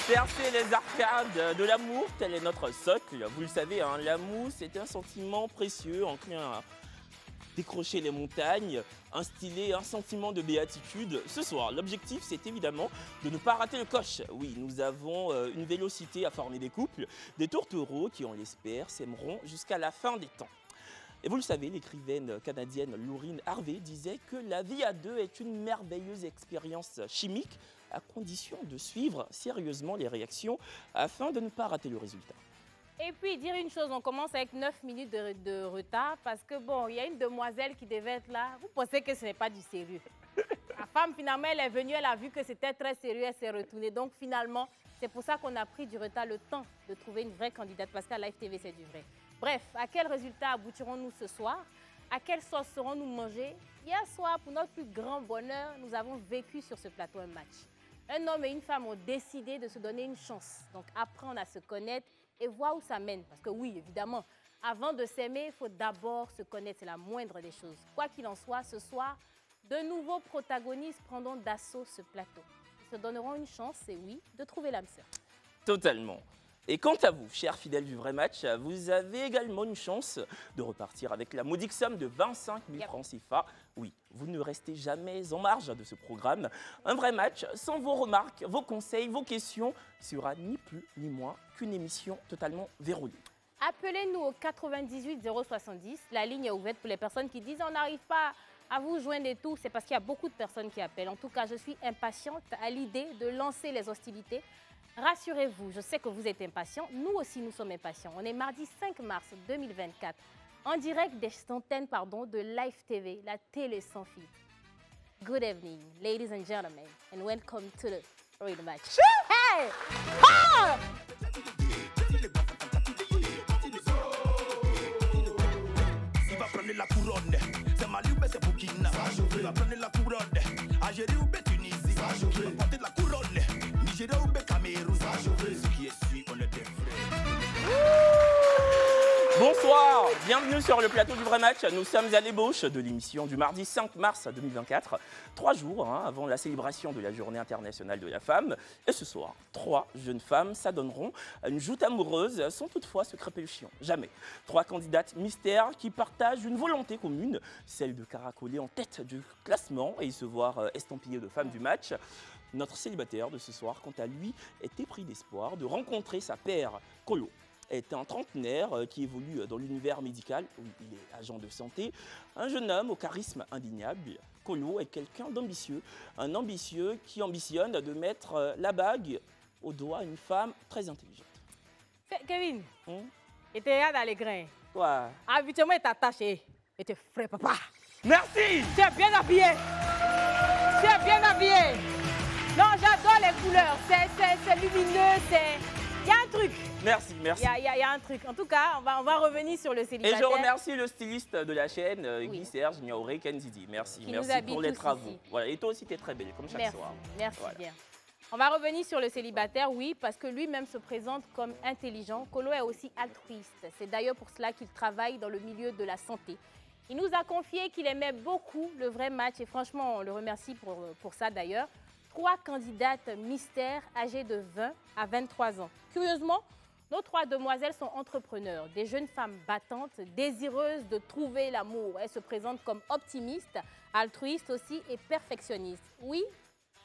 Percer les arcades de l'amour, tel est notre socle. Vous le savez, hein, l'amour, c'est un sentiment précieux, enclin à décrocher les montagnes, instiller un sentiment de béatitude. Ce soir, l'objectif, c'est évidemment de ne pas rater le coche. Oui, nous avons une vélocité à former des couples, des tourtereaux qui, on l'espère, s'aimeront jusqu'à la fin des temps. Et vous le savez, l'écrivaine canadienne Laurine Harvey disait que la vie à deux est une merveilleuse expérience chimique à condition de suivre sérieusement les réactions afin de ne pas rater le résultat. Et puis, dire une chose, on commence avec 9 minutes de retard parce que, bon, il y a une demoiselle qui devait être là. Vous pensez que ce n'est pas du sérieux. La femme, finalement, elle est venue, elle a vu que c'était très sérieux, elle s'est retournée. Donc, finalement, c'est pour ça qu'on a pris du retard, le temps de trouver une vraie candidate parce qu'à Live TV, c'est du vrai. Bref, à quel résultat aboutirons-nous ce soir? À quelle sauce serons-nous mangés? Hier soir, pour notre plus grand bonheur, nous avons vécu sur ce plateau un match. Un homme et une femme ont décidé de se donner une chance. Donc, apprendre à se connaître et voir où ça mène. Parce que oui, évidemment, avant de s'aimer, il faut d'abord se connaître. C'est la moindre des choses. Quoi qu'il en soit, ce soir, de nouveaux protagonistes prendront d'assaut ce plateau. Ils se donneront une chance, et oui, de trouver l'âme sœur. Totalement. Et quant à vous, chers fidèles du vrai match, vous avez également une chance de repartir avec la modique somme de 25 000 francs CFA. Oui, vous ne restez jamais en marge de ce programme. Un vrai match, sans vos remarques, vos conseils, vos questions, sera ni plus ni moins qu'une émission totalement verrouillée. Appelez-nous au 98 070. La ligne est ouverte pour les personnes qui disent on n'arrive pas à vous joindre et tout. C'est parce qu'il y a beaucoup de personnes qui appellent. En tout cas, je suis impatiente à l'idée de lancer les hostilités. Rassurez-vous, je sais que vous êtes impatients. Nous aussi, nous sommes impatients. On est mardi 5 mars 2024, en direct des antennes de Live TV, la télé sans filtre. Good evening, ladies and gentlemen, and welcome to the real match. Hey! Ah! Il va prendre la couronne, c'est Mali ou c'est Burkina. Il va prendre la couronne, Algérie ou Tunisie. Il va porter la couronne, Nigeria ou Cameroun. Ce qui est sûr, on est des frères. Bonsoir, bienvenue sur le plateau du vrai match. Nous sommes à l'ébauche de l'émission du mardi 5 mars 2024, 3 jours avant la célébration de la Journée internationale de la femme. Et ce soir, 3 jeunes femmes s'adonneront à une joute amoureuse sans toutefois se crêper le chignon. Jamais. 3 candidates mystères qui partagent une volonté commune, celle de caracoler en tête du classement et se voir estampillée de femme du match. Notre célibataire de ce soir, quant à lui, est épris d'espoir de rencontrer sa paire Colo. Est un trentenaire qui évolue dans l'univers médical, où il est agent de santé, un jeune homme au charisme indéniable. Colo est quelqu'un d'ambitieux, un ambitieux qui ambitionne de mettre la bague au doigt à une femme très intelligente. Kevin, et t'es là dans les grains. Quoi? Habituellement, il t'attache et t'es frais, papa. Merci! Tu es bien habillé. Tu es bien habillé. Non, j'adore les couleurs. C'est lumineux, c'est... Il y a un truc. Merci, merci. Il y a un truc. En tout cas, on va revenir sur le célibataire. Et je remercie le styliste de la chaîne, Guy Serge Niaouré Kenzidi. Merci, qui merci pour les travaux. Ici. Voilà. Et toi aussi, tu es très belle, comme chaque soir. Merci voilà. bien. On va revenir sur le célibataire, oui, parce que lui-même se présente comme intelligent. Colo est aussi altruiste. C'est d'ailleurs pour cela qu'il travaille dans le milieu de la santé. Il nous a confié qu'il aimait beaucoup le vrai match et franchement, on le remercie pour ça d'ailleurs. 3 candidates mystères âgées de 20 à 23 ans. Curieusement, nos 3 demoiselles sont entrepreneurs, des jeunes femmes battantes, désireuses de trouver l'amour. Elles se présentent comme optimistes, altruistes aussi et perfectionnistes. Oui,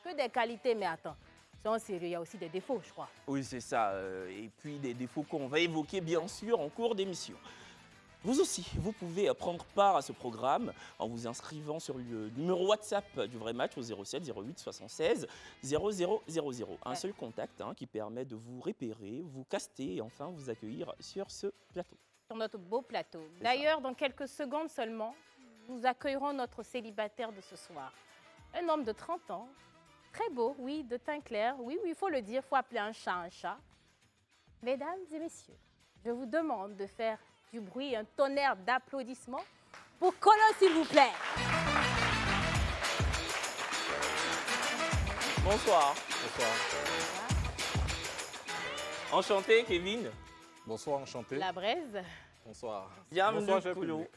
que des qualités, mais attends, c'est sérieux, il y a aussi des défauts, je crois. Oui, c'est ça. Et puis des défauts qu'on va évoquer, bien sûr, en cours d'émission. Vous aussi, vous pouvez prendre part à ce programme en vous inscrivant sur le numéro WhatsApp du vrai match au 07 08 76 0000. Un seul contact qui permet de vous repérer, vous caster et enfin vous accueillir sur ce plateau. Sur notre beau plateau. D'ailleurs, dans quelques secondes seulement, nous accueillerons notre célibataire de ce soir. Un homme de 30 ans, très beau, oui, de teint clair. Oui, il faut le dire, il faut appeler un chat un chat. Mesdames et messieurs, je vous demande de faire du bruit, un tonnerre d'applaudissements pour Colo, s'il vous plaît. Bonsoir. Bonsoir. Enchanté, Kevin. Bonsoir, enchanté. La braise. Bonsoir. Bienvenue, Bonsoir, cher Colo. public.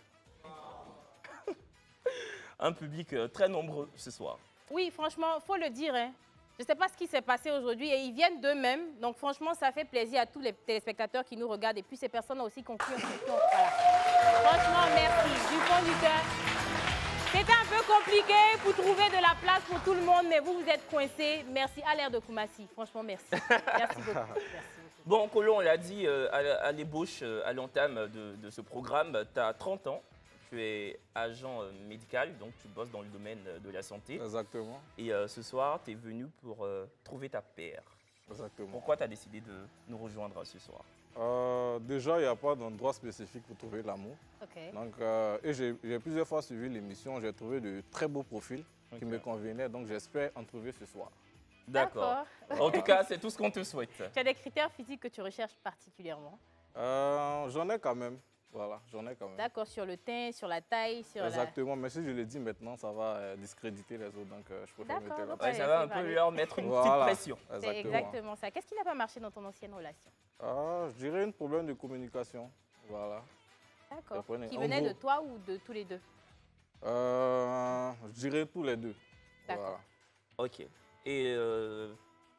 Un public très nombreux ce soir. Oui, franchement, faut le dire, hein. Je ne sais pas ce qui s'est passé aujourd'hui et ils viennent d'eux-mêmes. Donc franchement, ça fait plaisir à tous les téléspectateurs qui nous regardent et puis ces personnes aussi qui ont cru en question. Voilà. Franchement, merci du fond du cœur. C'était un peu compliqué pour trouver de la place pour tout le monde, mais vous êtes coincés. Merci à l'ère de Koumassi. Franchement, merci. Merci beaucoup. Merci beaucoup. Bon, Kolo, on l'a dit à l'ébauche, à l'entame de ce programme, tu as 30 ans. Tu es agent médical, donc tu bosses dans le domaine de la santé. Exactement. Et ce soir, tu es venu pour trouver ta paire. Exactement. Pourquoi tu as décidé de nous rejoindre ce soir? Déjà, il n'y a pas d'endroit spécifique pour trouver l'amour. Ok. Donc, et j'ai plusieurs fois suivi l'émission, j'ai trouvé de très beaux profils qui me convenaient, donc j'espère en trouver ce soir. D'accord. En tout cas, c'est tout ce qu'on te souhaite. Tu as des critères physiques que tu recherches particulièrement? J'en ai quand même. Voilà, j'en ai quand même. D'accord, sur le teint, sur la taille, sur Exactement, mais si je le dis maintenant, ça va discréditer les autres, donc je préfère me taire. Ouais, ça va un peu leur mettre une petite pression. C'est exactement ça. Qu'est-ce qui n'a pas marché dans ton ancienne relation? Je dirais un problème de communication. Voilà. D'accord. Qui venait de toi ou de tous les deux? Je dirais tous les deux. D'accord. Voilà. Ok. Et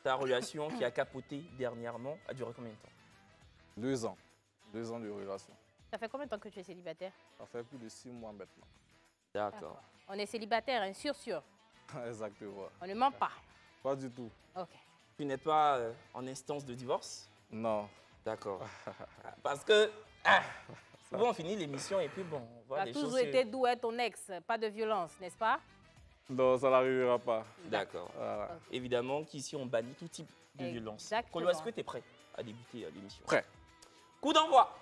ta relation qui a capoté dernièrement a duré combien de temps? 2 ans. 2 ans de relation. Ça fait combien de temps que tu es célibataire? Ça fait plus de 6 mois maintenant. D'accord. On est célibataire, hein, sûr. Exactement. On ne ment pas. Pas du tout. Ok. Tu n'es pas en instance de divorce? Non. D'accord. Parce que souvent on finit l'émission et puis bon, on voit Tu as des toujours choses. été doux à ton ex, pas de violence, n'est-ce pas? Non, ça n'arrivera pas. D'accord. Voilà. Évidemment qu'ici on bannit tout type de violence. Exactement. Kolo, est-ce que tu es prêt à débuter l'émission? Prêt. Coup d'envoi.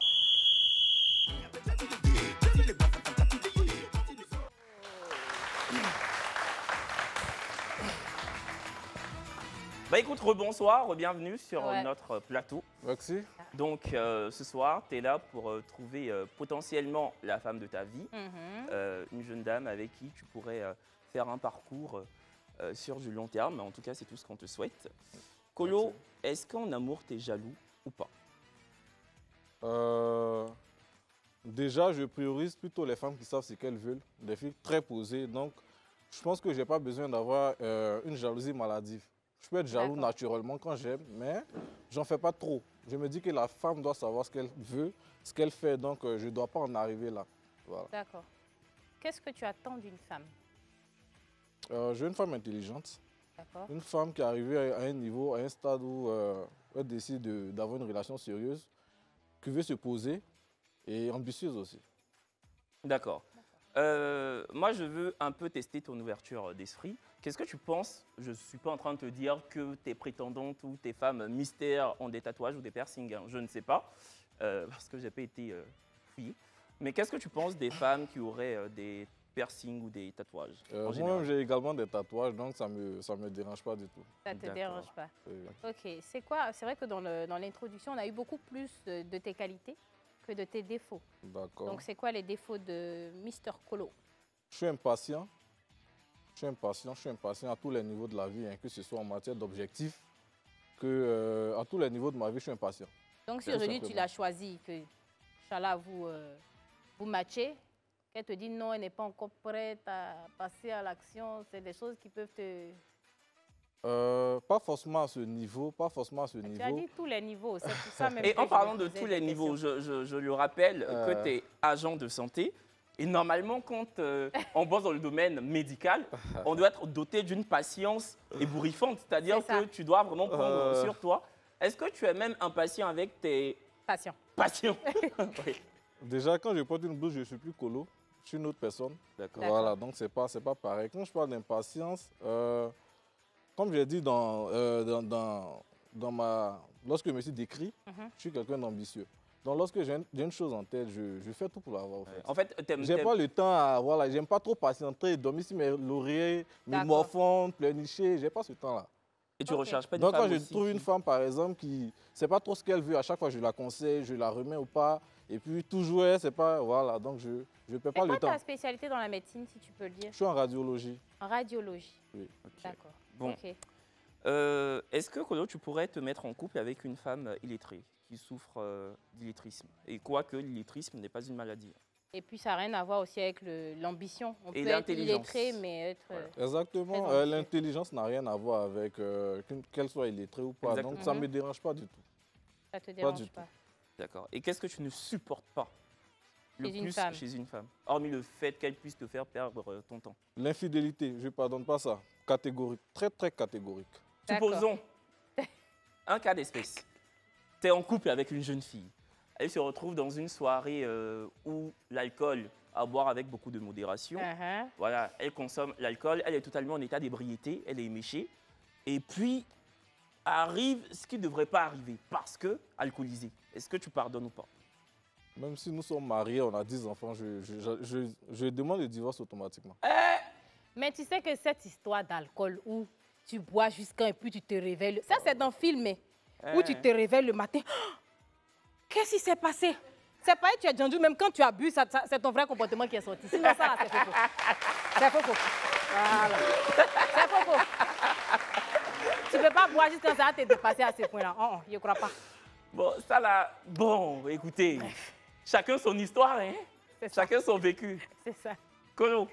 Bah écoute, rebonsoir, bienvenue sur notre plateau. Merci. Donc ce soir, tu es là pour trouver potentiellement la femme de ta vie, une jeune dame avec qui tu pourrais faire un parcours sur du long terme. En tout cas, c'est tout ce qu'on te souhaite. Kolo, est-ce qu'en amour, tu es jaloux ou pas? Déjà, je priorise plutôt les femmes qui savent ce qu'elles veulent, des filles très posées. Donc, je pense que je n'ai pas besoin d'avoir une jalousie maladive. Je peux être jaloux naturellement quand j'aime, mais j'en fais pas trop. Je me dis que la femme doit savoir ce qu'elle veut, ce qu'elle fait, donc je ne dois pas en arriver là. Voilà. D'accord. Qu'est-ce que tu attends d'une femme? Je veux une femme intelligente. D'accord. Une femme qui est arrivée à un niveau, à un stade où elle décide d'avoir une relation sérieuse, qui veut se poser et ambitieuse aussi. D'accord. Moi, je veux un peu tester ton ouverture d'esprit. Qu'est-ce que tu penses? Je ne suis pas en train de te dire que tes prétendantes ou tes femmes mystères ont des tatouages ou des piercings. Hein. Je ne sais pas, parce que je n'ai pas été fouillé. Mais qu'est-ce que tu penses des femmes qui auraient des piercings ou des tatouages en général? Moi-même, j'ai également des tatouages, donc ça me dérange pas du tout. Ça ne te dérange pas? Oui. Ok. C'est vrai que dans l'introduction, on a eu beaucoup plus de tes qualités que de tes défauts. D'accord. Donc, c'est quoi les défauts de Mr. Kolo? Je suis impatient. Je suis impatient à tous les niveaux de la vie, hein, que ce soit en matière d'objectifs, à tous les niveaux de ma vie, je suis impatient. Donc, si aujourd'hui tu l'as choisi, que Inch'Allah, vous matchez, qu'elle te dit non, elle n'est pas encore prête à passer à l'action, c'est des choses qui peuvent te... Pas forcément à ce niveau, pas forcément à ce niveau. Tu as dit tous les niveaux, c'est pour ça même. Et en parlant de tous les niveaux, je lui rappelle que tu es agent de santé. Et normalement, quand on bosse dans le domaine médical, on doit être doté d'une patience ébouriffante. C'est-à-dire que tu dois vraiment prendre sur toi. Est-ce que tu es même impatient avec tes patients? Oui. Déjà, quand je porte une blouse, je ne suis plus Kolo. Je suis une autre personne. D'accord. Voilà, donc c'est pas pareil. Quand je parle d'impatience, comme j'ai dit lorsque je me suis décrit, je suis quelqu'un d'ambitieux. Donc lorsque j'ai une chose en tête, je fais tout pour l'avoir. En fait, j'ai pas le temps à, voilà, j'aime pas trop patienter, dormir sur mes lauriers, me morfondre, pleurnicher, j'ai pas ce temps-là. Et tu recherches pas une Donc femme quand je trouve une femme par exemple qui sait pas trop ce qu'elle veut, à chaque fois je la conseille, je la remets ou pas, et puis toujours c'est pas, voilà, donc je perds pas le temps. C'est quoi ta spécialité dans la médecine, si tu peux le dire? Je suis en radiologie. En radiologie. Oui. Okay. D'accord. Bon. Okay. Est-ce que, Kolo, tu pourrais te mettre en couple avec une femme illettrée qui souffre d'illettrisme? Et quoique l'illettrisme n'est pas une maladie. Et puis, ça n'a rien à voir aussi avec l'ambition. On Et peut être l'intelligence. illettré, mais être... Exactement. Très ambitieux. L'intelligence n'a rien à voir avec qu'elle soit illettrée ou pas. Exactement. Donc, ça ne me dérange pas du tout. Ça te du dérange tout. pas. D'accord. Et qu'est-ce que tu ne supportes pas le Chez une plus femme. chez une femme? Hormis le fait qu'elle puisse te faire perdre ton temps. L'infidélité, je ne pardonne pas ça. Catégorique, très, très catégorique. D'accord. Supposons un cas d'espèce. Tu es en couple avec une jeune fille. Elle se retrouve dans une soirée où l'alcool à boire avec beaucoup de modération. Uh-huh. Voilà, elle consomme l'alcool, elle est totalement en état d'ébriété, elle est éméchée. Et puis arrive ce qui ne devrait pas arriver parce que alcoolisée. Est-ce que tu pardonnes ou pas? Même si nous sommes mariés, on a 10 enfants, je demande le divorce automatiquement. Mais tu sais que cette histoire d'alcool où tu bois jusqu'à et puis tu te réveilles, ça c'est dans le film, où tu te réveilles le matin. Qu'est-ce qui s'est passé? C'est pas tu es dendu, même quand tu as bu, c'est ton vrai comportement qui est sorti. Sinon, ça là, c'est faux. C'est faux. Voilà. C'est faux. Tu ne peux pas boire jusqu'à ça va te dépasser à ce point-là. Oh, je ne crois pas. Bon, ça là, bon, écoutez, chacun son histoire, hein? C'est ça. Chacun son vécu. C'est ça. Colo,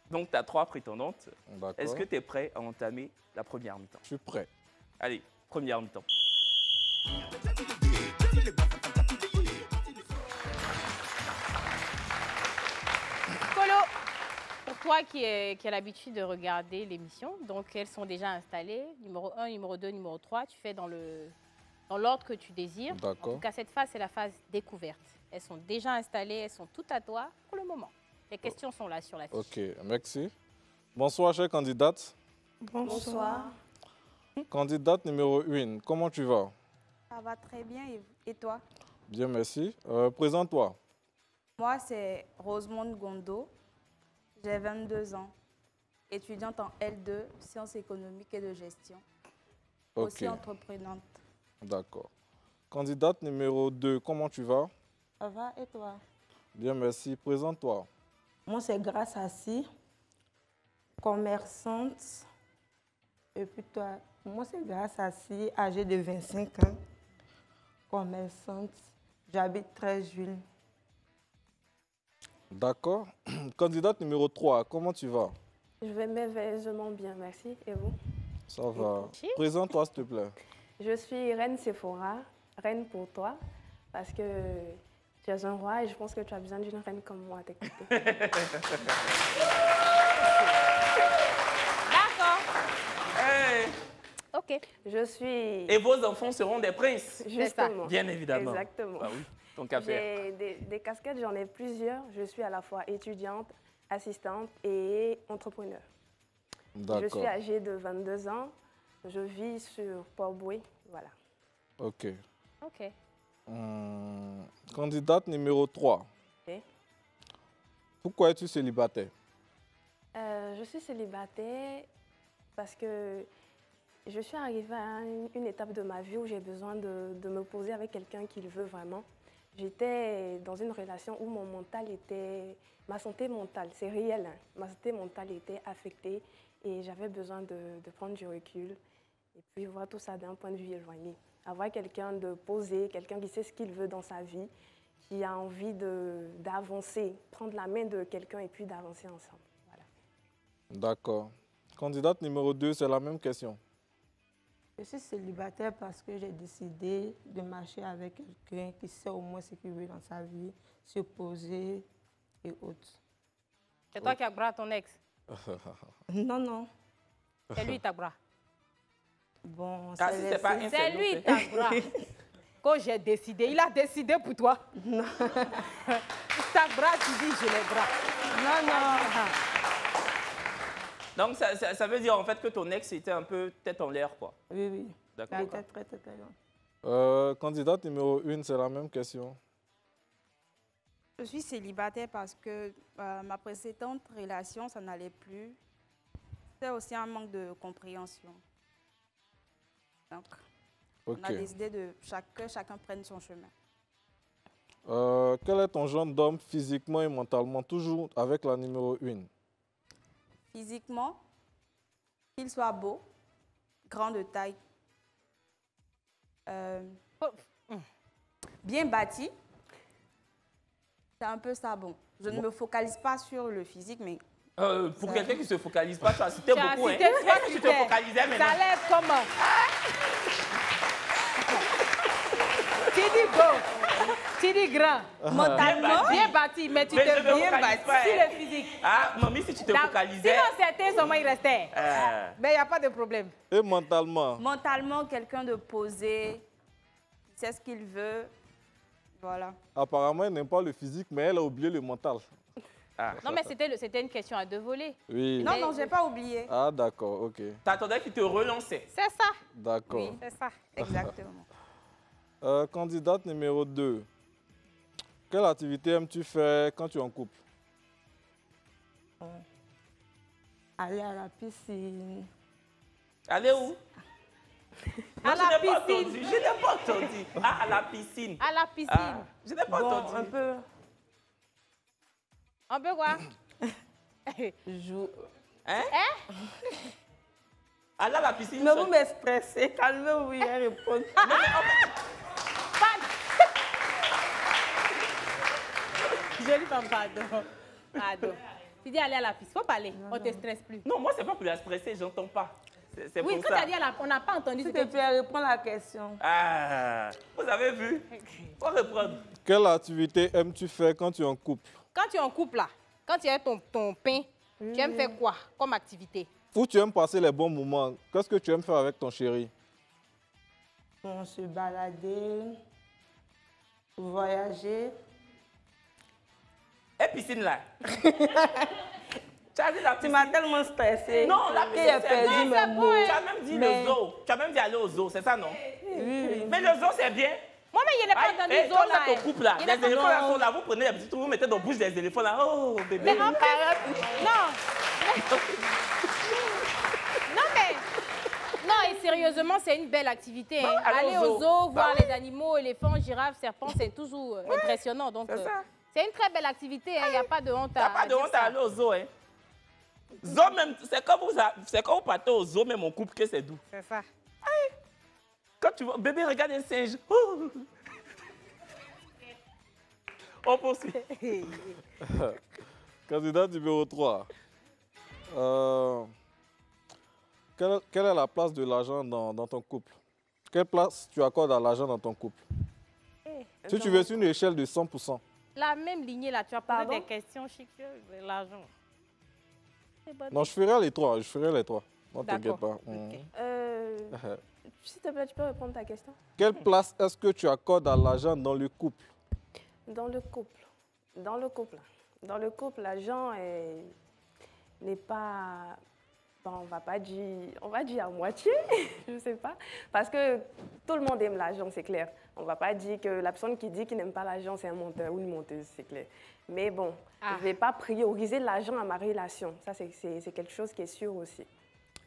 donc tu as 3 prétendantes. D'accord. Est-ce que tu es prêt à entamer la première mi-temps? Je suis prêt. Allez, première mi-temps. Colo, pour toi qui as l'habitude de regarder l'émission, donc elles sont déjà installées, numéro 1, numéro 2, numéro 3, tu fais dans l'ordre que tu désires. En D'accord. tout cas, cette phase, c'est la phase découverte. Elles sont déjà installées, elles sont toutes à toi pour le moment. Les questions sont là sur la fiche. Ok, merci. Bonsoir, chère candidate. Bonsoir. Candidate numéro 1, comment tu vas? Ça va très bien et toi? Bien, merci. Présente-toi. Moi, c'est Rosemonde Gondo. J'ai 22 ans. Étudiante en L2, sciences économiques et de gestion. Ok, Aussi entreprenante. d'accord. Candidate numéro 2, comment tu vas? Ça va et toi? Bien, merci. Présente-toi. Moi, c'est Grâce Assis, commerçante. Et puis toi, moi, c'est Grâce Assis, âgée de 25 ans, commerçante. J'habite 13 Jules. D'accord. Candidate numéro 3, comment tu vas? Je vais merveilleusement bien, merci. Et vous? Ça va. Merci. Présente-toi, s'il te plaît. Je suis reine Sephora, reine pour toi, parce que tu es un roi et je pense que tu as besoin d'une reine comme moi à t'écouter. D'accord. Hey. Ok. Je suis... Et vos enfants seront des princes? Justement. Bien évidemment. Exactement. Ah oui, tant qu'à faire. J'ai des casquettes, j'en ai plusieurs. Je suis à la fois étudiante, assistante et entrepreneur. Je D'accord. suis âgée de 22 ans. Je vis sur Port-Boué. Voilà. Ok. Ok. Candidate numéro 3. Ok. Pourquoi es-tu célibataire? Je suis célibataire parce que je suis arrivée à une étape de ma vie où j'ai besoin de me poser avec quelqu'un qui le veut vraiment. J'étais dans une relation où mon mental était... Ma santé mentale, c'est réel, hein, ma santé mentale était affectée et j'avais besoin de prendre du recul et puis voir tout ça d'un point de vue éloigné. Avoir quelqu'un de posé, quelqu'un qui sait ce qu'il veut dans sa vie, qui a envie d'avancer, prendre la main de quelqu'un et puis d'avancer ensemble. Voilà. D'accord. Candidate numéro 2, c'est la même question. Je suis célibataire parce que j'ai décidé de marcher avec quelqu'un qui sait au moins ce qu'il veut dans sa vie, se poser et autres. C'est toi qui as bras ton ex. Non, non. C'est lui ta bras. Bon, Ah, si c'est pas un, C'est l'autre, lui hein. ta bras. Quand j'ai décidé, il a décidé pour toi. Non. Ta bras, tu dis je les bras. Non, non. Donc ça veut dire en fait que ton ex était un peu tête en l'air, quoi. Oui, oui. D'accord. Il était très, très, très long. Candidate numéro 1, c'est la même question. Je suis célibataire parce que ma précédente relation, ça n'allait plus. C'est aussi un manque de compréhension. Donc, Ok. on a décidé que chacun prenne son chemin. Quel est ton genre d'homme physiquement et mentalement? Toujours avec la numéro 1. Physiquement, qu'il soit beau, grand de taille, bien bâti, c'est un peu ça, bon. Je ne me focalise pas sur le physique, mais Pour quelqu'un qui ne se focalise pas, tu as cité beaucoup. cité Est-ce que tu te focalisais maintenant? Ça a l'air comment? Tu dis beau, tu dis grand, mentalement, bien bâti, mais tu Mais je te me bien focalise bâti pas, sur hein. le physique. Ah, mamie, si tu te focalisais... Sinon, certains seulement ils restaient. Mais il n'y a pas de problème. Et mentalement? mentalement, quelqu'un de posé, il sait ce qu'il veut. Voilà. Apparemment, elle n'aime pas le physique, mais elle a oublié le mental. Non, mais c'était une question à deux volets. Oui. Non, non, je n'ai pas oublié. Ah, d'accord, ok. T'attendais qu'il te relançait. C'est ça, D'accord. Oui. c'est ça. Exactement. Candidate numéro 2. Quelle activité aimes-tu faire quand tu es en couple? Aller à la piscine. Allez où? À Non, la je n'ai pas piscine. entendu. Je n'ai pas entendu. Ah, à la piscine. À la piscine. Ah, je n'ai pas Bon, entendu. un peu On peut quoi? jouer. Hein? Aller à la piscine. Mais ça- vous m'expressez, calmez-vous, il va répondre. Jolie femme, pardon. Pardon. Tu dis aller à la piscine, faut pas aller, on ne te stresse plus. Non, moi, c'est pas pour la stresser, j'entends pas. C'est Oui, pour quand tu ça. as dit on n'a pas entendu ce S'il que te plaît, réponds à la question. Ah, vous avez vu? Faut reprendre. Quelle activité aimes-tu faire quand tu es en couple? Quand tu es en couple, là, quand tu as ton pain, tu aimes faire quoi comme activité? Où tu aimes passer les bons moments? Qu'est-ce que tu aimes faire avec ton chéri? On se balader, voyager. Et piscine là. Tu as dit la Tu piscine. m'as tellement stressé. Non, la que piscine, j'ai c'est perdu bien, mes c'est mots. bon. Tu as même dit Mais- le zoo. Tu as même dit aller au zoo, c'est ça, non? Oui. Mais le zoo, c'est bien. Moi, mais il n'est pas Aïe, entendu et zoo quand là. vous êtes au couple là, Il les n'est pas- éléphants là Non. sont là, vous prenez les petits trous, vous mettez dans la bouche des éléphants là. Oh, bébé. Mais en plus, non. Non, mais... Non, et sérieusement, c'est une belle activité. Hein. Bah, Aller au zoo, voir les animaux, éléphants, girafes, serpents, c'est toujours impressionnant. Donc, c'est ça. c'est une très belle activité. Il n'y a pas de honte T'as à pas de dire honte ça. à aller au zoo, hein? Zoo même, c'est quand vous partez au zoo, même en couple, que c'est doux. C'est ça. Quand tu vois, bébé, regarde un singe. Oh. On poursuit. Candidat numéro 3. Quelle est la place de l'argent dans ton couple? Quelle place tu accordes à l'argent dans ton couple? Si tu veux sur une échelle de 100%. La même lignée là, tu as posé Pardon? des questions chic, l'argent. C'est bon. Non, je ferai les trois. Non, t'inquiète D'accord. pas. Ok. S'il te plaît, tu peux répondre à ta question? Quelle place est-ce que tu accordes à l'argent dans le couple? Dans le couple. Dans le couple, l'argent n'est pas... Bon, on va dire à moitié, je ne sais pas. Parce que tout le monde aime l'argent, c'est clair. On ne va pas dire que la personne qui dit qu'il n'aime pas l'argent, c'est un menteur ou une menteuse, c'est clair. Mais bon, je ne vais pas prioriser l'argent à ma relation. Ça, c'est quelque chose qui est sûr aussi.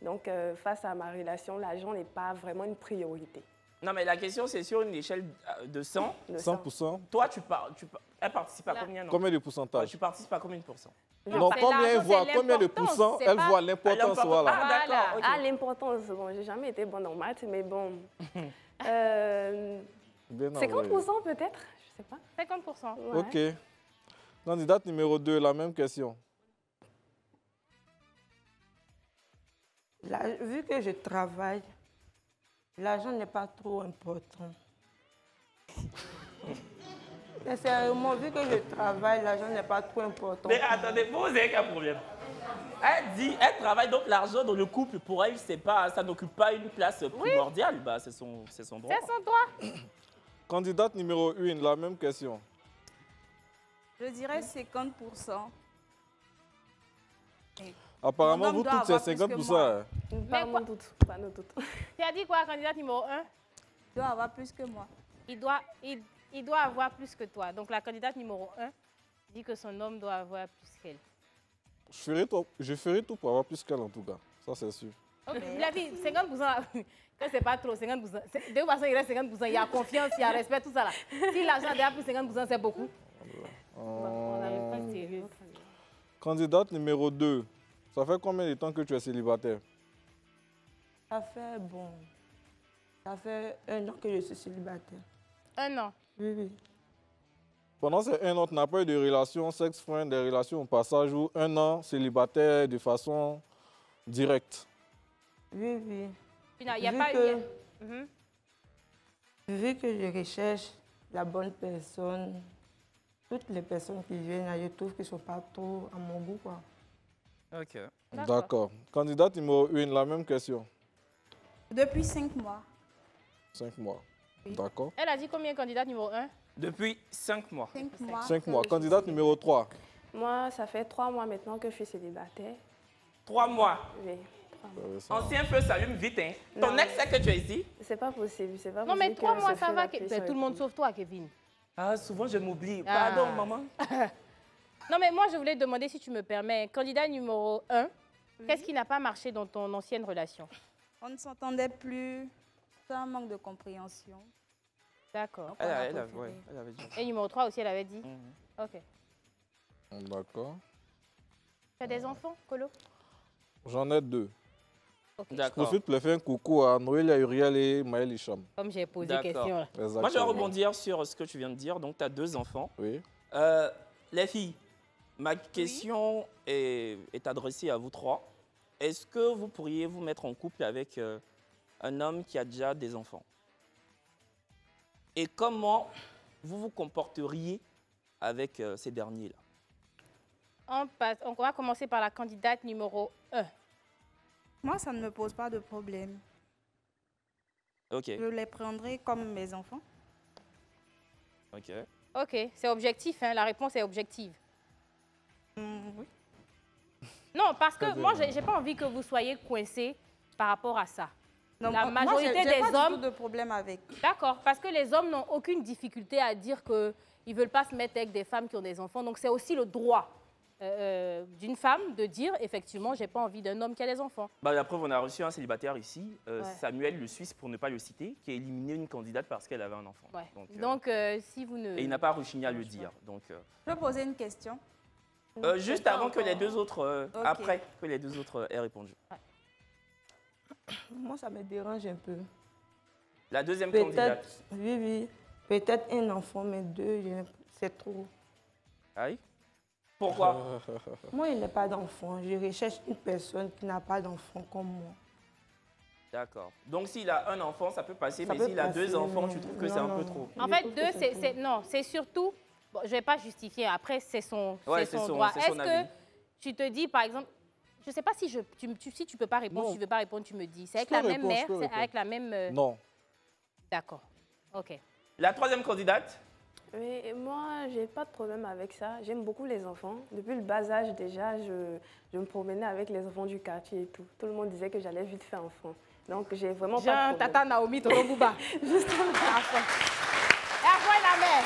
Donc, face à ma relation, l'argent n'est pas vraiment une priorité. Non, mais la question, c'est sur une échelle de 100. De 100%? Toi, elle participe à Là. combien, non? Combien de Ouais, pourcentage? tu participes à combien de pourcents? Non, c'est combien elle l'argent, voit, c'est combien de l'importance, pourcents c'est elle pas- voit l'importance, voilà. Ah, d'accord. ok. Ah, l'importance, bon, j'ai jamais été bonne en maths, mais bon. Bien 50% peut-être, je sais pas. 50%. Ouais. Ok. Candidate numéro 2, la même question. Vu que je travaille, l'argent n'est pas trop important. Sincèrement, vu que je travaille, l'argent n'est pas trop important. Mais attendez, vous avez quel problème? Elle travaille, donc l'argent dans le couple, pour elle, ça n'occupe pas une place primordiale. Bah, c'est son droit. C'est son droit. Candidate numéro 1, la même question. Je dirais 50%. Apparemment, Mon homme vous doit toutes, c'est avoir plus que 50%. moi. hein. Pas quoi- nous toutes, pas nous toutes. Tu as dit quoi, candidat numéro 1? Il doit avoir plus que moi. Il doit avoir plus que toi. Donc, la candidate numéro 1 dit que son homme doit avoir plus qu'elle. Je ferai tout pour avoir plus qu'elle en tout cas. Ça, c'est sûr. Ok, vous l'avez dit, 50%, que c'est pas trop, 50%. De toute façon, il reste 50%. Il y a confiance, il y a respect, tout ça là. Si l'argent a déjà plus 50%, c'est beaucoup. On n'arrive pas sérieux. Candidate numéro 2. Ça fait combien de temps que tu es célibataire? Ça fait 1 an que je suis célibataire. 1 an. Oui, oui. Pendant ces 1 an, tu n'as pas eu de relation sex-friend, des relations au passage ou 1 an célibataire de façon directe? Oui, oui. Il n'y a Vu pas que- eu... Mhm. Vu que je recherche la bonne personne, toutes les personnes qui viennent là, je trouve qu'ils ne sont pas trop à mon goût, quoi. Ok. D'accord. Candidate numéro 1, la même question. Depuis 5 mois. 5 mois. Oui. D'accord. Elle a dit combien, candidate numéro 1? Depuis 5 mois. 5 mois. 5 que mois. je Candidate suis numéro 3. Moi, ça fait 3 mois maintenant que je suis célibataire. 3 mois. Oui, 3 mois. Ancien feu s'allume vite, hein. Ton Non. ex sait que tu es ici? C'est pas possible, c'est pas Non, possible. mais 3 que mois, ce ça feu va. l'appuie sur Ben, tout le monde l'épaule. sauf toi, Kevin. Ah, souvent je m'oublie. Ah. Pardon, maman. Non, mais moi, je voulais te demander, si tu me permets, candidat numéro 1, qu'est-ce qui n'a pas marché dans ton ancienne relation? On ne s'entendait plus. C'est un manque de compréhension. D'accord. Donc, on a Elle préféré. ouais, elle avait dit. Et numéro 3 aussi, elle avait dit? Mhm. Ok. D'accord. Tu as des enfants, Colo? J'en ai 2. Ok. Je D'accord. profite pour leur faire un coucou à Noélia Uriel et Maël Hicham. Comme j'ai posé D'accord. question. Là. Moi, je vais Exactement. rebondir sur ce que tu viens de dire. Donc, tu as 2 enfants. Oui. Les filles, ma question est adressée à vous 3. Est-ce que vous pourriez vous mettre en couple avec un homme qui a déjà des enfants? Et comment vous vous comporteriez avec ces derniers-là? On va commencer par la candidate numéro 1. Moi, ça ne me pose pas de problème. Ok, Je les prendrai comme mes enfants. ok. Ok, c'est objectif, hein, la réponse est objective. Oui. Non, parce que Très bien. moi, j'ai pas envie que vous soyez coincés par rapport à ça. Donc, La moi, majorité j'ai des pas du hommes- tout de problème avec. D'accord, parce que les hommes n'ont aucune difficulté à dire qu'ils ne veulent pas se mettre avec des femmes qui ont des enfants. Donc, c'est aussi le droit d'une femme de dire, effectivement, j'ai pas envie d'un homme qui a des enfants. Bah, la preuve, on a reçu un célibataire ici, Ouais. Samuel le Suisse, pour ne pas le citer, qui a éliminé une candidate parce qu'elle avait un enfant. Ouais. Donc, Si vous ne... et il n'a pas rechigné à le dire. Donc, Je peux poser une question. juste pas avant que les encore. 2 autres, Ok. après que les 2 autres aient répondu. Moi, ça me dérange un peu. La deuxième candidate. Peut-être, oui, oui. Peut-être un enfant, mais 2, c'est trop. Aïe. Pourquoi? Moi, il n'ai pas d'enfant. Je recherche une personne qui n'a pas d'enfant comme moi. D'accord. Donc, s'il a un enfant, ça peut passer, Ça mais peut s'il a passer, 2 enfants, mais tu trouves que non, c'est un non. peu trop? En Je fait, trouve que 2, c'est trop. non, c'est surtout... Bon, je ne vais pas justifier, après, c'est son Ouais, c'est son- droit. c'est Est-ce son que avis. tu te dis, par exemple... Je ne sais pas si tu ne peux pas répondre, Non. si tu ne veux pas répondre, tu me dis. C'est avec Je la peux même répondre, je mère, peux c'est répondre. avec la même... Non. D'accord, ok. La troisième candidate? Oui, et moi, j'ai pas de problème avec ça. J'aime beaucoup les enfants. Depuis le bas âge, déjà, je me promenais avec les enfants du quartier et tout. Tout le monde disait que j'allais vite faire enfant. Donc, j'ai vraiment pas de Jean, problème. Tata Naomi, Tonton Bouba. Justement. Et après la mère.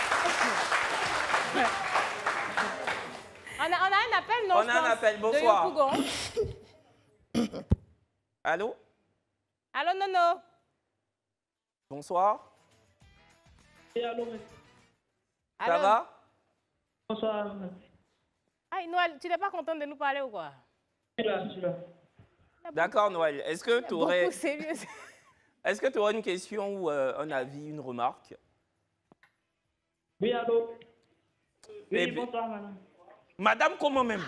On a un appel, non? On je a un pense, appel, de bonsoir. Yopougon. Allô? Allô, Nono? Bonsoir. Et allô, Ça Allô? va? bonsoir. Ah, Noël, tu n'es pas contente de nous parler ou quoi? Je suis là. D'accord, Noël. Est-ce que tu aurais... Beaucoup sérieux. Est-ce que tu aurais une question ou un avis, une remarque? Oui, allô. Mais- Oui, bonsoir, madame. Madame, comment même?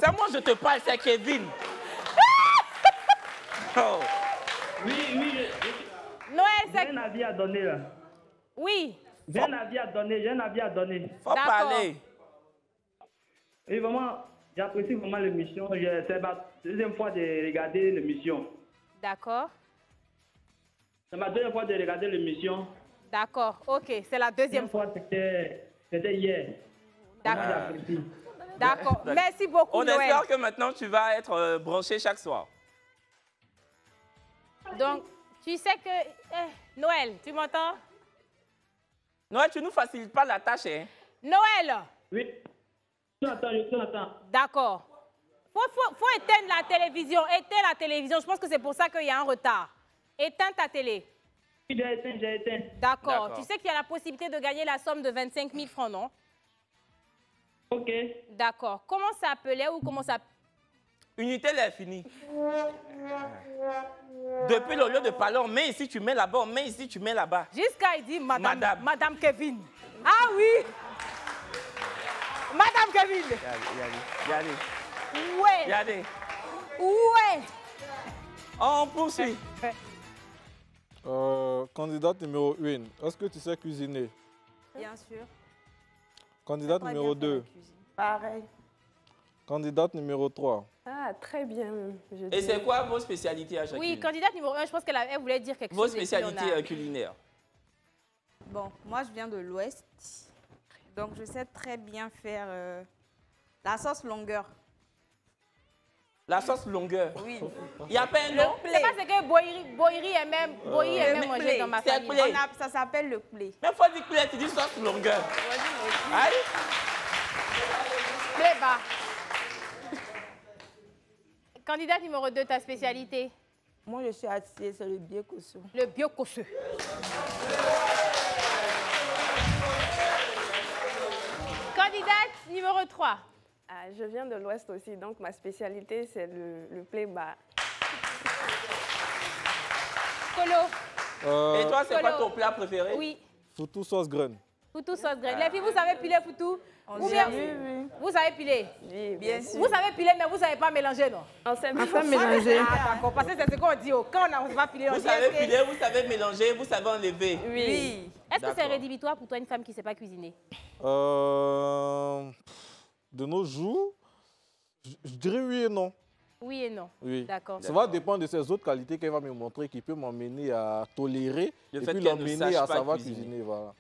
C'est moi, je te parle, c'est Kevin. Oh. Oui, Noël, j'ai c'est... un avis à donner, là. Oui, J'ai un avis à donner. Faut D'accord. parler. Et vraiment, j'apprécie vraiment l'émission. C'est ma deuxième fois de regarder l'émission. d'accord. C'est ma deuxième fois de regarder l'émission. D'accord, ok. C'est la La deuxième deuxième fois. fois, c'était hier. D'accord. Vraiment, j'apprécie. D'accord. Merci beaucoup, On Noël. espère que maintenant, tu vas être branché chaque soir. Donc, tu sais que... Noël, tu m'entends? Noël, tu nous facilites pas la tâche, hein? Noël, Oui. Je t'attends. d'accord. Faut éteindre la télévision. Éteins la télévision. Je pense que c'est pour ça qu'il y a un retard. Éteins ta télé. Oui, j'ai éteint. D'accord. D'accord. Tu sais qu'il y a la possibilité de gagner la somme de 25 000 francs, non? Ok. D'accord. Comment ça s'appelait ou comment ça... Unité, elle est finie. Depuis le lieu de parler, on met ici, tu mets là-bas, on met ici, tu mets là-bas. Jusqu'à il dit Madame, Madame. Madame Kevin. Ah oui. Madame Kevin. Ouais. Regardez. Ouais. On poursuit. Candidate numéro 1, est-ce que tu sais cuisiner? Bien sûr. Candidate Très numéro bien faire la 2. cuisine. Pareil. Candidate numéro 3. Ah, très bien. Je Et dirais. c'est quoi vos spécialités à chacune? Oui, candidate numéro 1, je pense qu'elle elle voulait dire quelque Vos chose. et puis spécialités on a- culinaires. Bon, moi, je viens de l'Ouest. Donc, je sais très bien faire la sauce longueur. La sauce longueur. Oui. Il n'y a pas un nom? C'est pas ce que Boiri aime manger Play. dans ma C'est famille. play. Ça s'appelle le play. Mais il faut dire que tu dis sauce longueur. Aïe. Play bas. Candidate numéro 2, ta spécialité? Moi, je suis attirée, c'est le biekoso. Le biocosseux. Candidate numéro 3. Ah, je viens de l'Ouest aussi, donc ma spécialité, c'est le playback. Colo. Et toi, c'est quoi Colo. ton plat préféré? Oui. Foutou sauce graine. Foutou sauce graine. Les filles, vous savez piler foutou? Ou bien, vous savez piler? Oui, bien sûr. Vous savez piler, mais vous ne savez pas mélanger, non? On sait On fait mélanger. Ah, d'accord. Parce que c'est ce qu'on dit. Oh. Quand on ne sait pas piler, on Vous dit savez est-ce que- piler, vous savez mélanger, vous savez enlever. Oui. Est-ce que c'est D'accord. rédhibitoire pour toi, une femme qui ne sait pas cuisiner? De nos jours, je dirais oui et non. Oui et non. Oui. D'accord. Ça va dépendre de ses autres qualités qu'elle va me montrer, qui peut m'emmener à tolérer Le et fait puis qu'elle ne l'emmener sache à pas savoir cuisiner. cuisiner. Voilà.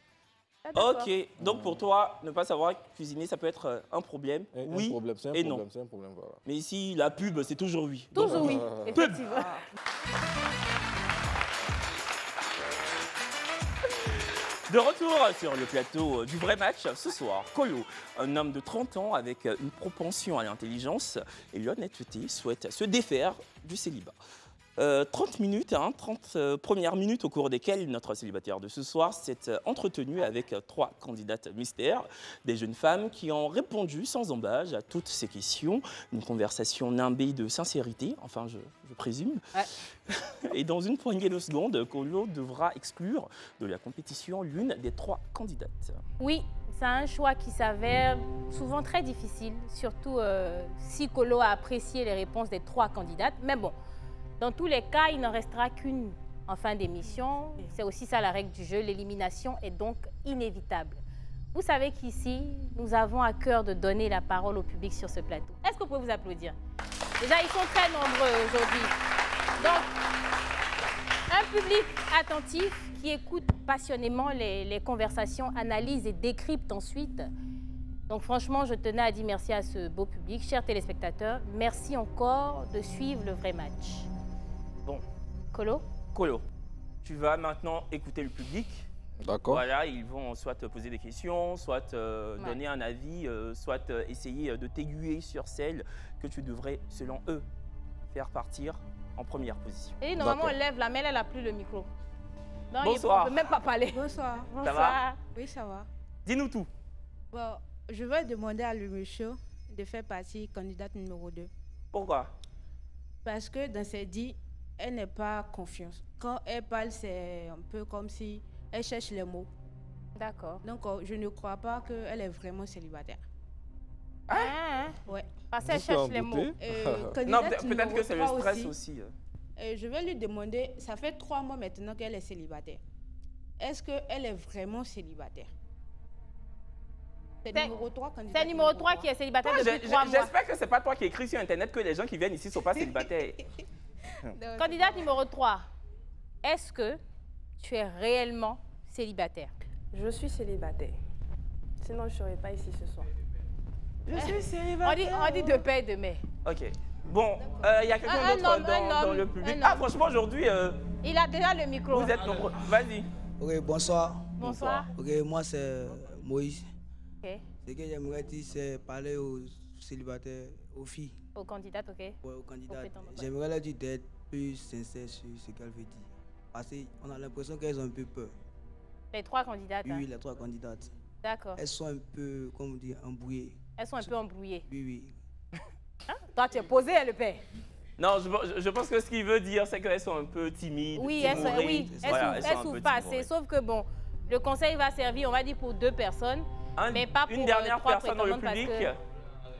Ah, d'accord. Ok, donc pour toi, ne pas savoir cuisiner, ça peut être un problème. Un Oui problème, c'est un et problème, non. c'est un problème. Voilà. Mais ici, la pub, c'est toujours oui. Toujours Donc, oui, effectivement. De retour sur le plateau du vrai match, ce soir, Colo, un homme de 30 ans avec une propension à l'intelligence et l'honnêteté, souhaite se défaire du célibat. 30 minutes, 30 premières minutes au cours desquelles notre célibataire de ce soir s'est entretenu avec 3 candidates mystères, des jeunes femmes qui ont répondu sans embâche à toutes ces questions. Une conversation nimbée de sincérité, enfin je présume. Ouais. Et dans une poignée de secondes, Colo devra exclure de la compétition l'une des 3 candidates. Oui, c'est un choix qui s'avère souvent très difficile, surtout si Colo a apprécié les réponses des 3 candidates. Mais bon, dans tous les cas, il n'en restera qu'une en fin d'émission. C'est aussi ça la règle du jeu. L'élimination est donc inévitable. Vous savez qu'ici, nous avons à cœur de donner la parole au public sur ce plateau. Est-ce que vous pouvez vous applaudir? Déjà, ils sont très nombreux aujourd'hui. Donc, un public attentif qui écoute passionnément les conversations, analyse et décrypte ensuite. Donc franchement, je tenais à dire merci à ce beau public. Chers téléspectateurs, merci encore de suivre le vrai match. Bon, Colo? Colo, tu vas maintenant écouter le public. D'accord. Voilà, ils vont soit te poser des questions, soit donner un avis, soit essayer de t'aiguiller sur celle que tu devrais, selon eux, faire partir en première position. Et normalement, on D'accord. lève la main, elle n'a plus le micro. Non, Bonsoir. On ne peut même pas parler. Bonsoir. Ça va? Oui, ça va. Dis-nous tout. Bon, je vais demander à le monsieur de faire partie candidate numéro 2. Pourquoi? Parce que dans ses dits, elle n'est pas confiance. Quand elle parle, c'est un peu comme si elle cherche les mots. D'accord. Donc, je ne crois pas qu'elle est vraiment célibataire. Hein? Ouais. Parce qu'elle Vous pouvez cherche en les douter? mots. Non, Candidate peut-être numéro que c'est le 3 stress aussi. Je vais lui demander, ça fait 3 mois maintenant qu'elle est célibataire. Est-ce qu'elle est vraiment célibataire? C'est C'est- numéro 3, candidate C'est numéro 3 qui est célibataire Moi, depuis 3 mois. J'espère que c'est pas toi qui écris sur Internet que les gens qui viennent ici ne sont pas célibataires. Donc, Candidate numéro 3, est-ce que tu es réellement célibataire? Je suis célibataire. Sinon, je ne serais pas ici ce soir. je suis On célibataire. dit de paix et de mai. Ok. Bon, il y a quelqu'un Un d'autre homme, un dans homme, le public. un Ah, homme. franchement, aujourd'hui, Il a déjà le micro. vous êtes nombreux. Vas-y. Ok, bonsoir. Bonsoir. Ok, moi c'est Moïse. Ok. Ce que j'aimerais dire, c'est parler aux célibataires, aux filles, Aux candidates, ok. ouais, aux candidates. prétendants, ouais. J'aimerais leur dire d'être plus sincères sur ce qu'elles veulent dire. Parce qu'on a l'impression qu'elles ont un peu peur. Les 3 candidates. Oui, hein. oui, les 3 candidates. D'accord. Elles sont un peu, comment dire, embrouillées. Elles sont un peu embrouillées. Oui, oui. Toi, tu es posé, le père. Non, je pense que ce qu'il veut dire, c'est qu'elles sont un peu timides. Oui, elles timorées. oui, Voilà, elles sont un souffrent peu pas timorées. assez. Sauf que bon, Le conseil va servir, on va dire, pour 2 personnes, mais pas pour une dernière 3 personne dans le prétendantes public. parce que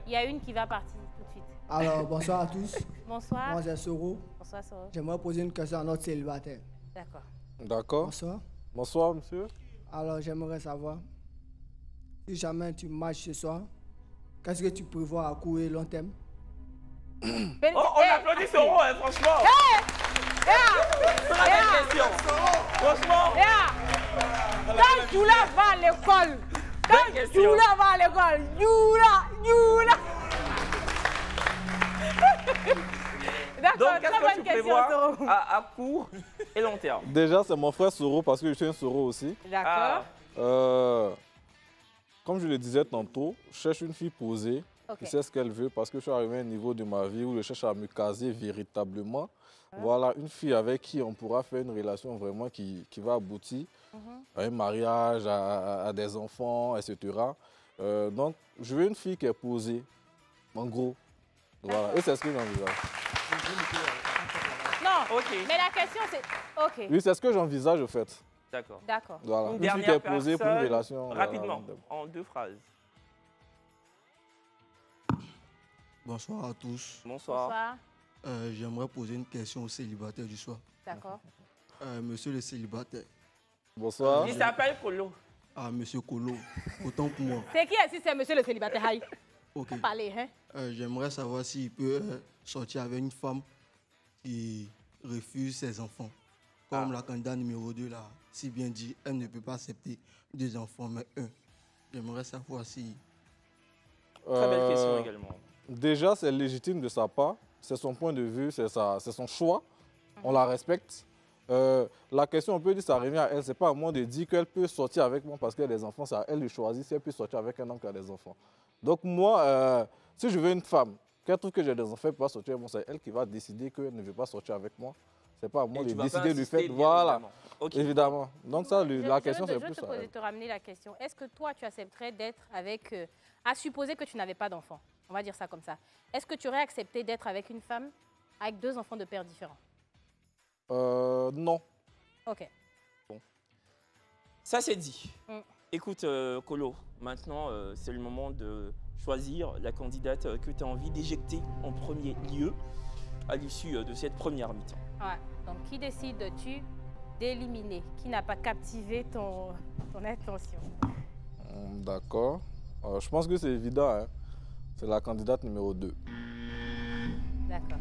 il y a une qui va partir tout de suite. Alors, bonsoir à tous. Bonsoir. Moi, c'est Soro. Bonsoir, Soro. J'aimerais poser une question à notre célibataire. D'accord. D'accord. Bonsoir. Bonsoir, monsieur. Alors, j'aimerais savoir, si jamais tu marches ce soir, qu'est-ce que tu prévois à court et long terme? Oh, on applaudit Soro, hein, franchement. Très belle question. Franchement. Quand Djoula va à l'école, quand Djoula va à l'école, Djoula. Donc, D'accord, qu'est-ce très que bonne tu question, Soro. prévois à court et long terme? Déjà, c'est mon frère Soro parce que je suis un Soro aussi. D'accord. Comme je le disais tantôt, je cherche une fille posée, qui sait ce qu'elle veut parce que je suis arrivé à un niveau de ma vie où je cherche à me caser véritablement. Voilà, une fille avec qui on pourra faire une relation vraiment qui va aboutir à un mariage, à des enfants, etc. Donc, je veux une fille qui est posée, en gros. Voilà, et c'est ce que j'envisage. Non, mais la question c'est... Ok. Oui, c'est ce que j'envisage, au fait. D'accord. D'accord. Voilà, Une une fille qui dernière est posée pour une personne, relation. rapidement, en 2 phrases. Bonsoir à tous. Bonsoir. J'aimerais poser une question au célibataire du soir. D'accord. Monsieur le célibataire. Bonsoir. Il s'appelle Kolo. Ah, monsieur Kolo, autant pour moi. C'est qui si c'est monsieur le célibataire? Haï. Ok. Parlez, hein? J'aimerais savoir s'il peut sortir avec une femme qui refuse ses enfants. Comme la candidate numéro 2 là, si bien dit, elle ne peut pas accepter 2 enfants, mais 1. J'aimerais savoir si... Très belle question également. Déjà, c'est légitime de sa part. C'est son point de vue, c'est son choix. On la respecte. La question, on peut dire, ça revient à elle. Ce n'est pas à moi de dire qu'elle peut sortir avec moi parce qu'elle a des enfants. C'est à elle de choisir si elle peut sortir avec un homme qui a des enfants. Donc moi, si je veux une femme, qu'elle trouve que j'ai des enfants, elle peut pas sortir avec moi. C'est elle qui va décider qu'elle ne veut pas sortir avec moi. Ce n'est pas à moi de décider du fait. Voilà, évidemment. Donc ça, la question, c'est plus ça. Je vais te ramener la question. Est-ce que toi, tu accepterais d'être avec... à supposer que tu n'avais pas d'enfant, on va dire ça comme ça. Est-ce que tu aurais accepté d'être avec une femme avec 2 enfants de pères différents? Non. Ok. Bon. Ça, c'est dit. Écoute, Kolo, maintenant, c'est le moment de choisir la candidate que tu as envie d'éjecter en premier lieu à l'issue de cette première mi-temps. Ouais. Donc, qui décides-tu d'éliminer? Qui n'a pas captivé ton attention? D'accord. Je pense que c'est évident. Hein. C'est la candidate numéro 2. D'accord.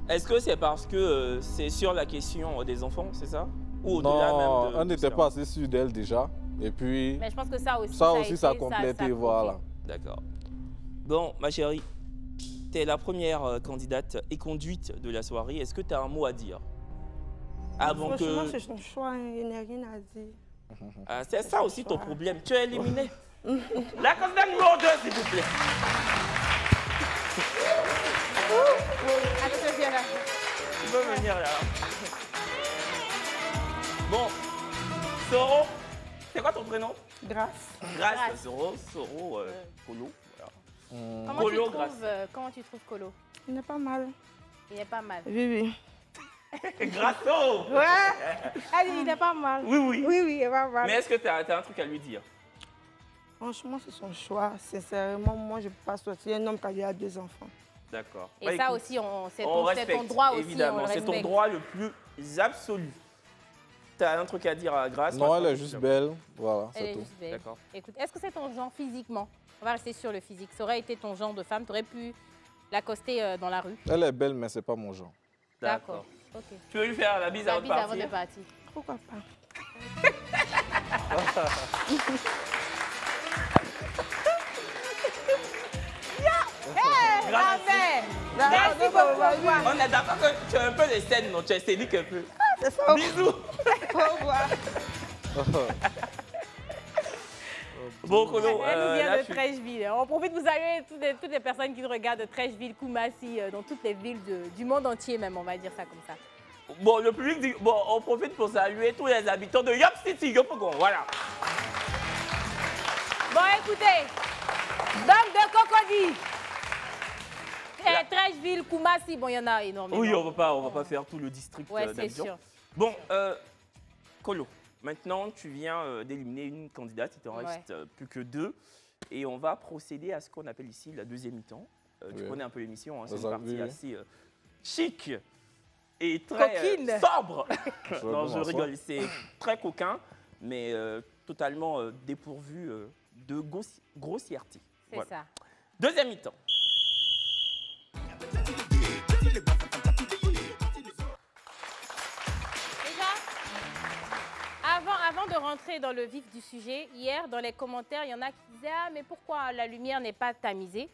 Est-ce que c'est parce que c'est sur la question des enfants, c'est ça? Ou au-delà même de... on n'était pas assez sûr d'elle déjà. Et puis... Mais je pense que ça aussi, ça a complété, voilà. D'accord. Bon, ma chérie, tu es la première candidate et conduite de la soirée. Est-ce que tu as un mot à dire avant franchement, que... c'est son choix, il n'y a rien à dire. Ah, c'est ça aussi ton problème. Tu es éliminé. La candidate numéro 2, s'il vous plaît. Tu peux venir là. Bon, Soro, c'est quoi ton prénom? Grâce. Grâce. Soro, Kolo. Voilà. Comment tu trouves Kolo? Il n'est pas mal. Il est pas mal. Oui. Grasso. Ouais. Il n'est pas mal. Oui, il est pas mal. Mais est-ce que tu as un truc à lui dire? Franchement, c'est son choix. Sincèrement, moi, je ne peux pas sortir un homme qui a 2 enfants. D'accord. Et ça aussi, c'est respecte, ton droit aussi. Évidemment, c'est ton droit le plus absolu. Tu as un truc à dire à Grâce? Non, elle est juste belle. Voilà, elle est tout. juste belle. D'accord. Écoute, est-ce que c'est ton genre physiquement? On va rester sur le physique. Ça aurait été ton genre de femme, tu aurais pu l'accoster dans la rue? Elle est belle, mais ce n'est pas mon genre. D'accord. Ok. Tu veux lui faire la bise avant de partir? Avant de partir. Pourquoi pas? Merci beaucoup. On est d'accord que tu as un peu de scène, non? Tu es scénique un peu. C'est ça. Bisous. Au revoir. Bon, Kolo, elle nous vient de Trècheville. On profite de vous saluer toutes les personnes qui nous regardent de Trècheville, Koumassi, dans toutes les villes du monde entier même, on va dire ça comme ça. Bon, le public dit... Bon, on profite pour saluer tous les habitants de Yop City, Yopougon, voilà. Bon, écoutez, Dame de Cocody, Trècheville, Koumassi, bon, il y en a énormément. Oui, on va pas faire tout le district ouais, c'est d'Abidjan. sûr. Bon, Kolo, Maintenant, tu viens d'éliminer une candidate, il t'en reste plus que 2. Et on va procéder à ce qu'on appelle ici la deuxième mi-temps. Tu connais un peu l'émission, hein, c'est une partie assez chic et très sobre. Non, je rigole, c'est très coquin, mais totalement dépourvu de grossièreté. C'est ça. Deuxième mi-temps. Avant de rentrer dans le vif du sujet, hier, dans les commentaires, il y en a qui disaient « Ah, mais pourquoi la lumière n'est pas tamisée ?»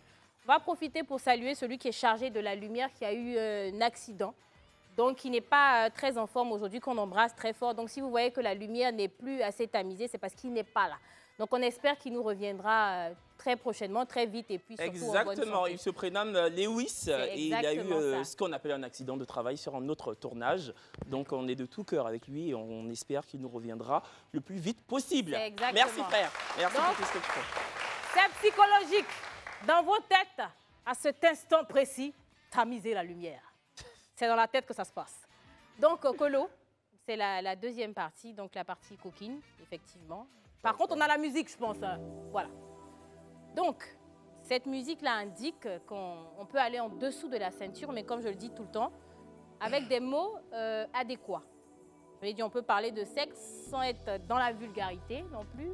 On va profiter pour saluer celui qui est chargé de la lumière, qui a eu un accident. Donc, il n'est pas très en forme aujourd'hui, qu'on embrasse très fort. Donc, si vous voyez que la lumière n'est plus assez tamisée, c'est parce qu'il n'est pas là. Donc, on espère qu'il nous reviendra très prochainement, très vite, et puis surtout exactement, en bonne santé. Il se prénomme Lewis et il a eu ce qu'on appelle un accident de travail sur un autre tournage. Donc, on est de tout cœur avec lui et on espère qu'il nous reviendra le plus vite possible. Merci, frère. Merci pour tout ce que tu fais. C'est psychologique. Dans vos têtes, à cet instant précis, tamisez la lumière. C'est dans la tête que ça se passe. Donc, Colo, c'est la deuxième partie, donc la partie coquine, effectivement. Par contre, on a la musique, je pense. Voilà. Donc, cette musique-là indique qu'on peut aller en dessous de la ceinture, mais comme je le dis tout le temps, avec des mots adéquats. Je vais dire, on peut parler de sexe sans être dans la vulgarité non plus.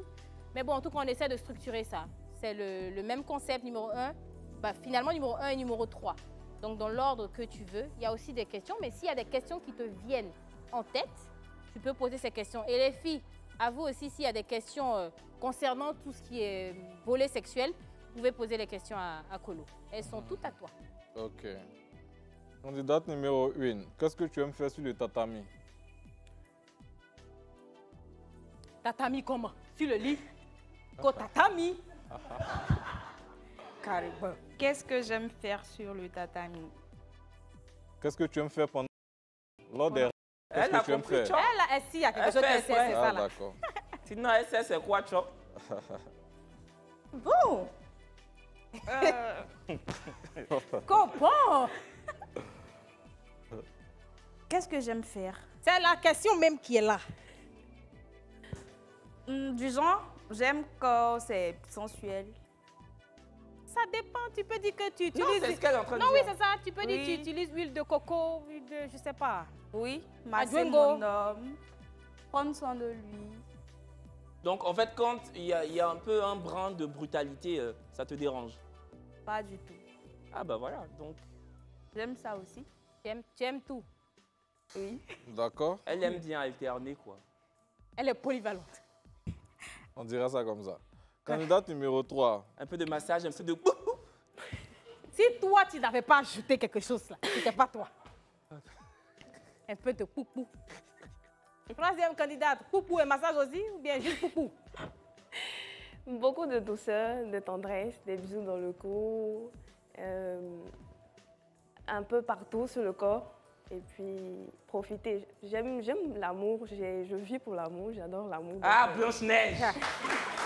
Mais bon, en tout cas, on essaie de structurer ça. C'est le même concept, numéro 1. Bah, finalement, numéro 1 et numéro 3. Donc, dans l'ordre que tu veux, il y a aussi des questions. Mais s'il y a des questions qui te viennent en tête, tu peux poser ces questions. Et les filles, à vous aussi, s'il y a des questions concernant tout ce qui est volet sexuel, vous pouvez poser les questions à Colo. Elles sont toutes à toi. Ok. Candidate numéro 1, qu'est-ce que tu aimes faire sur le tatami? Tatami comment? Sur le lit? Tatami? Carrément. Qu'est-ce que j'aime faire sur le tatami? Qu'est-ce que tu aimes faire pendant... Lors des... Qu'est-ce que tu aimes faire? Elle, si, il y a quelque chose qu'elle sait, c'est ça là. D'accord. Sinon, elle sait c'est quoi, Chop? Bon. Comprends. Qu'est-ce que j'aime faire? C'est la question même qui est là. Du genre, j'aime quand c'est sensuel. Ça dépend, tu peux dire que tu utilises... Non, c'est ce qu'elle est en train de dire. Non, oui, c'est ça. Tu peux dire que tu utilises huile de coco, huile de... je sais pas. Oui, masser mon homme, prendre soin de lui. Donc, en fait, quand il y a un peu un brin de brutalité, ça te dérange? Pas du tout. Ah bah voilà, donc... J'aime ça aussi. Tu aimes tout? Oui. D'accord. Elle aime bien alterner, quoi. Elle est polyvalente. On dira ça comme ça. Candidate numéro 3. Un peu de massage, un peu de... Si toi, tu n'avais pas ajouté quelque chose là, c'était pas toi. Un peu de poupou. Troisième candidate, poupou et massage aussi ou bien juste poupou? Beaucoup de douceur, de tendresse, des bisous dans le cou, un peu partout sur le corps. Et puis, profiter. J'aime l'amour, je vis pour l'amour, j'adore l'amour. Ah, Blanche-Neige.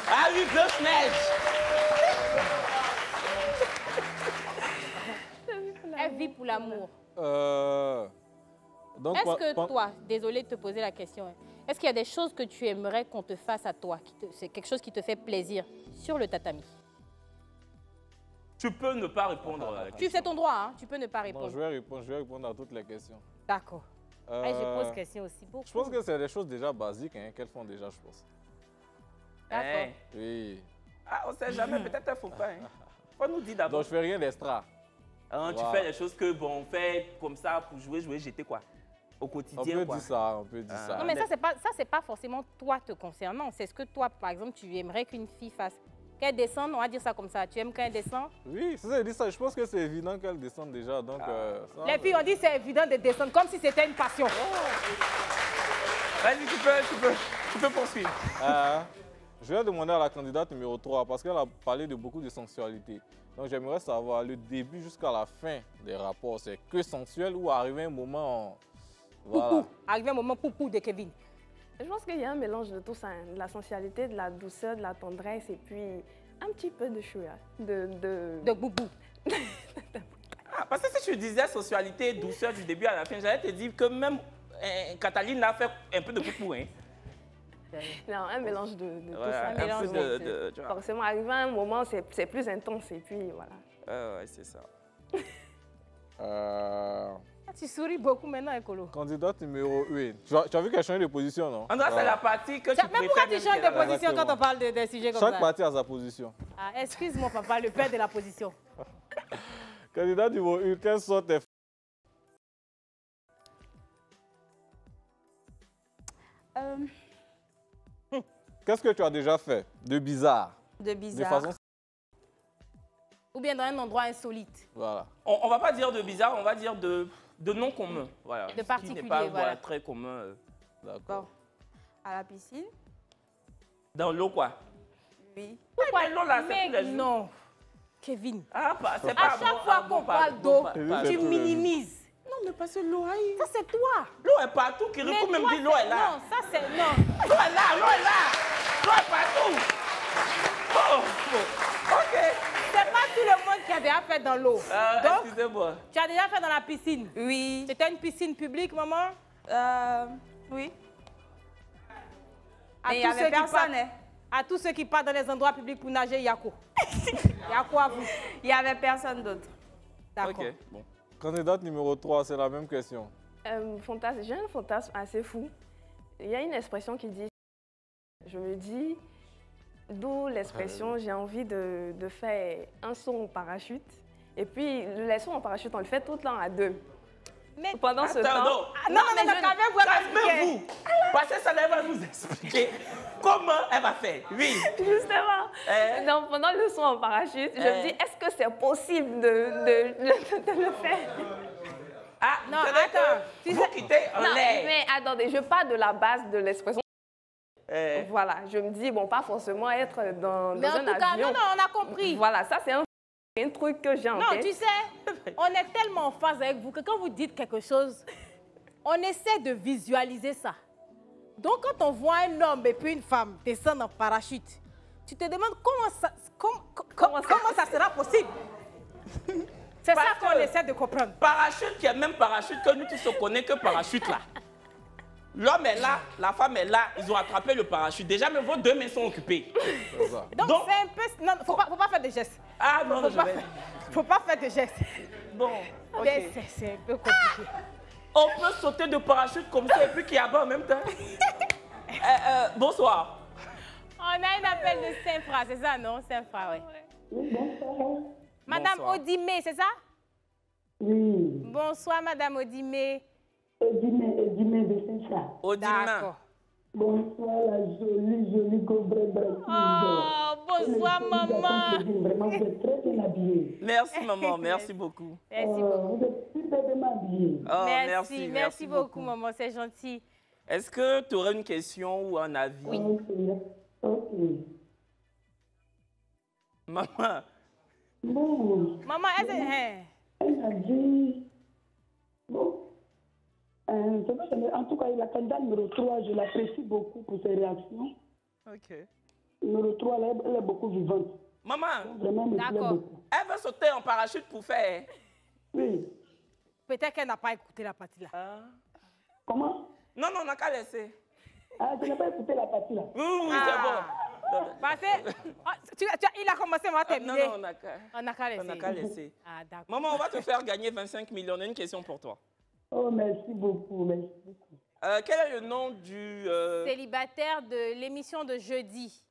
Ah oui, Blanche-Neige. Elle vit pour l'amour. Est-ce que toi, désolée de te poser la question, est-ce qu'il y a des choses que tu aimerais qu'on te fasse à toi? C'est quelque chose qui te fait plaisir sur le tatami? Tu peux ne pas répondre à la question. C'est ton droit, hein? Tu peux ne pas répondre. Non, je vais répondre à toutes les questions. D'accord. Je pose question aussi beaucoup. Je pense que c'est des choses déjà basiques hein, qu'elles font déjà, je pense. D'accord. Oui. Ah, on ne sait jamais, peut-être qu'il ne faut pas. Hein. Faut nous dire d'abord. Donc, je fais rien d'extra. Hein, wow. Tu fais les choses que, bon, on fait comme ça pour jouer, jeter quoi? Au quotidien, on peut quoi. dire ça, on peut dire ça. Non, mais ça, c'est pas forcément toi te concernant. C'est ce que toi, par exemple, tu aimerais qu'une fille fasse. Qu'elle descende, on va dire ça comme ça. Tu aimes quand elle descend? Oui, c'est ça, je dis ça. Je pense que c'est évident qu'elle descende déjà. Donc, ça, les filles, on dit c'est évident de descendre, comme si c'était une passion. Vas-y, tu peux poursuivre. Je vais demander à la candidate numéro 3 parce qu'elle a parlé de beaucoup de sensualité. Donc, j'aimerais savoir le début jusqu'à la fin des rapports. C'est que sensuel ou arriver un moment... Voilà. Poupou. Arriver un moment poupou de Kevin. Je pense qu'il y a un mélange de tout ça, hein. De la sensualité, de la douceur, de la tendresse et puis un petit peu de chouïa, de boubou. Parce que si tu disais sensualité, douceur du début à la fin, j'allais te dire que même Cataline a fait un peu de poupou. Hein. Non, un mélange de tout Ouais, ça. un peu tu vois. Forcément, arrivé à un moment, c'est plus intense et puis voilà. Ouais, c'est ça. Tu souris beaucoup maintenant, Ekolo. Candidate numéro 1. Tu as vu qu'elle change de position, non? André, c'est la partie que tu préfères. Mais pourquoi tu changes de position Exactement. quand on parle des sujets comme ça? Chaque partie a sa position. Ah, excuse-moi, papa, le père de la position. Candidat numéro 1, quelles sont tes... Qu'est-ce que tu as déjà fait de bizarre? De bizarre. De façon... Ou bien dans un endroit insolite. Voilà. On va pas dire de bizarre, on va dire de non commun. Voilà. De particulier, qui n'est pas voilà. très commun. D'accord. Bon. À la piscine? Dans l'eau, quoi. Oui. Pourquoi l'eau, là, c'est tous les jours? Non. Kevin. Ah, c'est À pas chaque bon, fois ah, qu'on bon, pas- parle bon, d'eau, pas- tu pas- minimises. Non, mais parce que l'eau, aïe. Ça, c'est toi. L'eau est partout. Kirikou même dit l'eau est là. Non, ça, c'est... Non. L'eau est là, l'eau est là. L'eau est partout. Oh, bon. OK. C'est pas tout le monde qui a déjà fait dans l'eau. Donc, excusez-moi. tu as déjà fait dans la piscine? Oui. C'était une piscine publique, maman? Oui. À Mais il y tous avait ceux qui personne, partent- hein. À tous ceux qui partent dans les endroits publics pour nager, Yako. Yako à vous. Il n'y avait personne d'autre. D'accord. OK, bon. Candidate numéro 3, c'est la même question. J'ai un fantasme assez fou. Il y a une expression qui dit, je me dis, d'où l'expression, j'ai envie de faire un saut en parachute. Et puis, le saut en parachute, on le fait tout le temps à deux. Mais pendant ce Attends, temps... non. Non, Calmez-vous. Parce que ça elle va nous expliquer comment elle va faire. Oui. Justement. Donc, pendant le saut en parachute, je me dis, est-ce que c'est possible de le faire? Ah, non, attends. Vous quittez en Non, l'air. mais attendez, je pars de la base de l'expression. Voilà, je me dis, bon, pas forcément être dans Mais en un tout cas, avion. non, on a compris. Voilà, ça c'est un truc que j'ai en Non, tête. tu sais, on est tellement en phase avec vous que quand vous dites quelque chose, on essaie de visualiser ça. Donc, quand on voit un homme et puis une femme descendre en parachute, tu te demandes comment ça sera possible. C'est ça qu'on essaie de comprendre. Parachute qui est même parachute que nous tous on connaît que parachute là. L'homme est là, la femme est là, ils ont attrapé le parachute. Déjà, même vos deux mains sont occupées. Donc, c'est un peu... Non, faut pas faire de gestes. Ah non, faut pas faire de gestes. Bon, ok. Mais c'est un peu compliqué. On peut sauter de parachute comme ça et puis qu'il y a bas en même temps. Bonsoir. On a un appel de Saint-Fra, c'est ça, non? Saint-Fra, oui. Oui, bonsoir. Madame Odimé, c'est ça? Oui. Bonsoir, Madame Odimé. Odimé de Saint-Fra. D'accord. Bonsoir, la jolie Gobre. Oh, bonsoir, maman. Vraiment, vous êtes très bien habillée. Merci, maman. Merci beaucoup. Merci beaucoup. Vous êtes superbement habillée. Oh, merci beaucoup, maman. C'est gentil. Est-ce que tu aurais une question ou un avis? Oui. Ok. Maman. Bon. Maman, Elle a dit... Bon. En tout cas, la candidate numéro 3, je l'apprécie beaucoup pour ses réactions. Ok. Numéro 3, elle est beaucoup vivante. Maman. Vraiment, me plaît beaucoup. Elle veut sauter en parachute pour faire. Oui. Peut-être qu'elle n'a pas écouté la partie là. Comment? Non, on n'a qu'à laisser. Ah, tu n'as pas écouté la partie là? Oui, c'est bon. Parce que, il a commencé, on va terminer. Non, on n'a qu'à laisser. On n'a qu'à laisser. Ah, d'accord. Maman, on va te faire gagner 25 millions. On a une question pour toi. Oh, merci beaucoup, merci beaucoup. Quel est le nom du... Célibataire de l'émission de jeudi.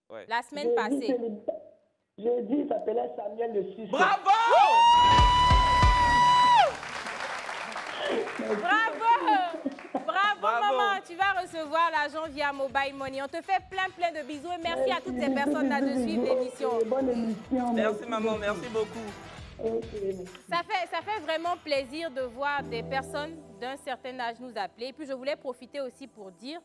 Ouais. La semaine passée. Jeudi, il s'appelait Samuel Le Suisse. Bravo! Bravo, maman. Tu vas recevoir l'argent via Mobile Money. On te fait plein de bisous et merci à toutes ces personnes-là de suivre l'émission. Bonne émission. Merci, maman. Merci beaucoup. Ça fait vraiment plaisir de voir des personnes d'un certain âge nous appeler. Et puis, je voulais profiter aussi pour dire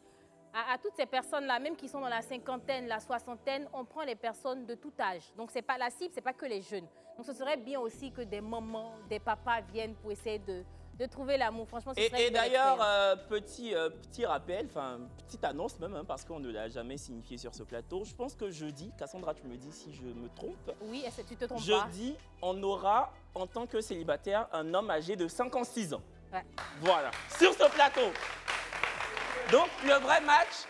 à toutes ces personnes-là, même qui sont dans la cinquantaine, la soixantaine, on prend les personnes de tout âge. Donc, c'est pas la cible, c'est pas que les jeunes. Donc, ce serait bien aussi que des mamans, des papas viennent pour essayer de trouver l'amour. Franchement, ce serait Et une belle d'ailleurs, expérience. petit rappel, enfin, petite annonce même, hein, parce qu'on ne l'a jamais signifié sur ce plateau. Je pense que jeudi, Cassandra, tu me dis si je me trompe. Oui, tu te trompes pas. Jeudi, on aura, en tant que célibataire, un homme âgé de 56 ans. Ouais. Voilà, sur ce plateau. Donc, le vrai match,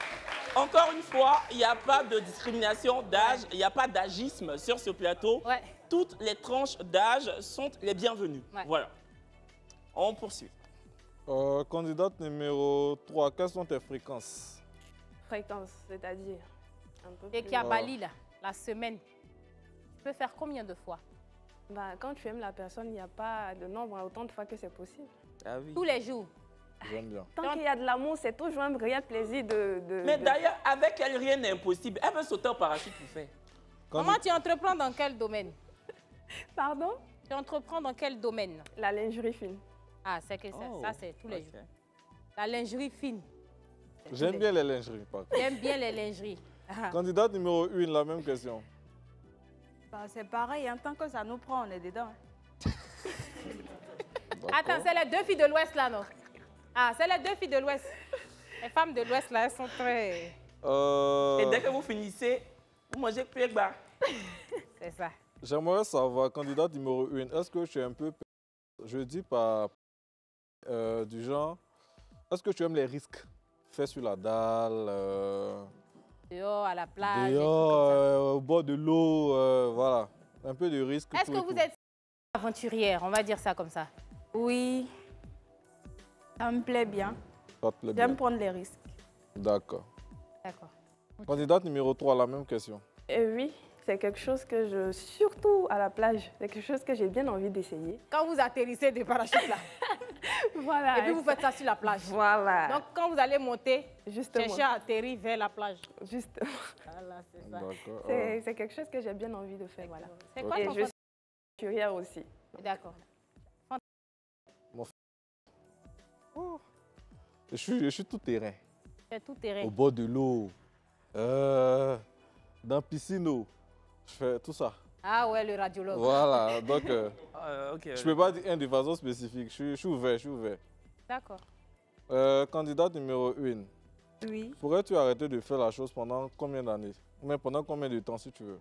encore une fois, il n'y a pas de discrimination d'âge, il n'y a pas d'agisme sur ce plateau. Ouais. Toutes les tranches d'âge sont les bienvenues. Ouais. Voilà. On poursuit. Candidate numéro 3, quelles sont tes fréquences? Fréquence, c'est-à-dire un peu Et plus- qui a Bali, là, la semaine. Tu peux faire combien de fois? Bah, quand tu aimes la personne, il n'y a pas de nombre, autant de fois que c'est possible. Ah oui. Tous les jours. J'aime bien. Tant qu'il y a de l'amour, c'est toujours un réel plaisir Mais d'ailleurs, avec elle, rien n'est impossible. Elle veut sauter au parachute pour faire. Maman, tu entreprends dans quel domaine? Pardon? Tu entreprends dans quel domaine? La lingerie fine. Ah, c'est que ça, Oh, ça c'est tous les ok. jours. La lingerie fine. J'aime bien les lingeries, par contre. J'aime bien les lingeries. Ah. Candidate numéro 1, la même question. Bah, c'est pareil, en tant que ça nous prend, on est dedans. Attends, c'est les deux filles de l'Ouest là, non? Ah, c'est les deux filles de l'Ouest. Les femmes de l'Ouest là, elles sont très... Et dès que vous finissez, vous mangez plus bas. C'est ça. J'aimerais savoir, candidate numéro 1, est-ce que tu es un peu, je dis pas du genre, est-ce que tu aimes les risques faits sur la dalle, Dehors, à la plage. et tout dehors, au bord de l'eau, voilà, un peu de risque. Est-ce tout que et vous tout. êtes aventurière? On va dire ça comme ça. Oui, ça me plaît bien. Ça te plaît bien. J'aime prendre les risques. D'accord. D'accord. Candidate numéro 3, la même question. Oui, c'est quelque chose que je... Surtout à la plage, c'est quelque chose que j'ai bien envie d'essayer. Quand vous atterrissez de parachute là. Voilà. Et puis vous faites ça sur la plage. Voilà. Donc quand vous allez monter, Justement. cherchez à atterrir vers la plage. Justement. Voilà, c'est ça. D'accord. C'est quelque chose que j'ai bien envie de faire, voilà. C'est quoi Et ton je suis aventurière aussi. D'accord. Je suis tout terrain. C'est tout terrain. Au bord de l'eau, dans la piscine, je fais tout ça. Ah ouais, le radiologue. Voilà, donc Ok. je ne peux pas dire un de façon spécifique. Je suis ouvert, je suis ouvert. D'accord. Candidate numéro 1. Oui. Pourrais-tu arrêter de faire la chose pendant combien d'années? Mais pendant combien de temps, si tu veux?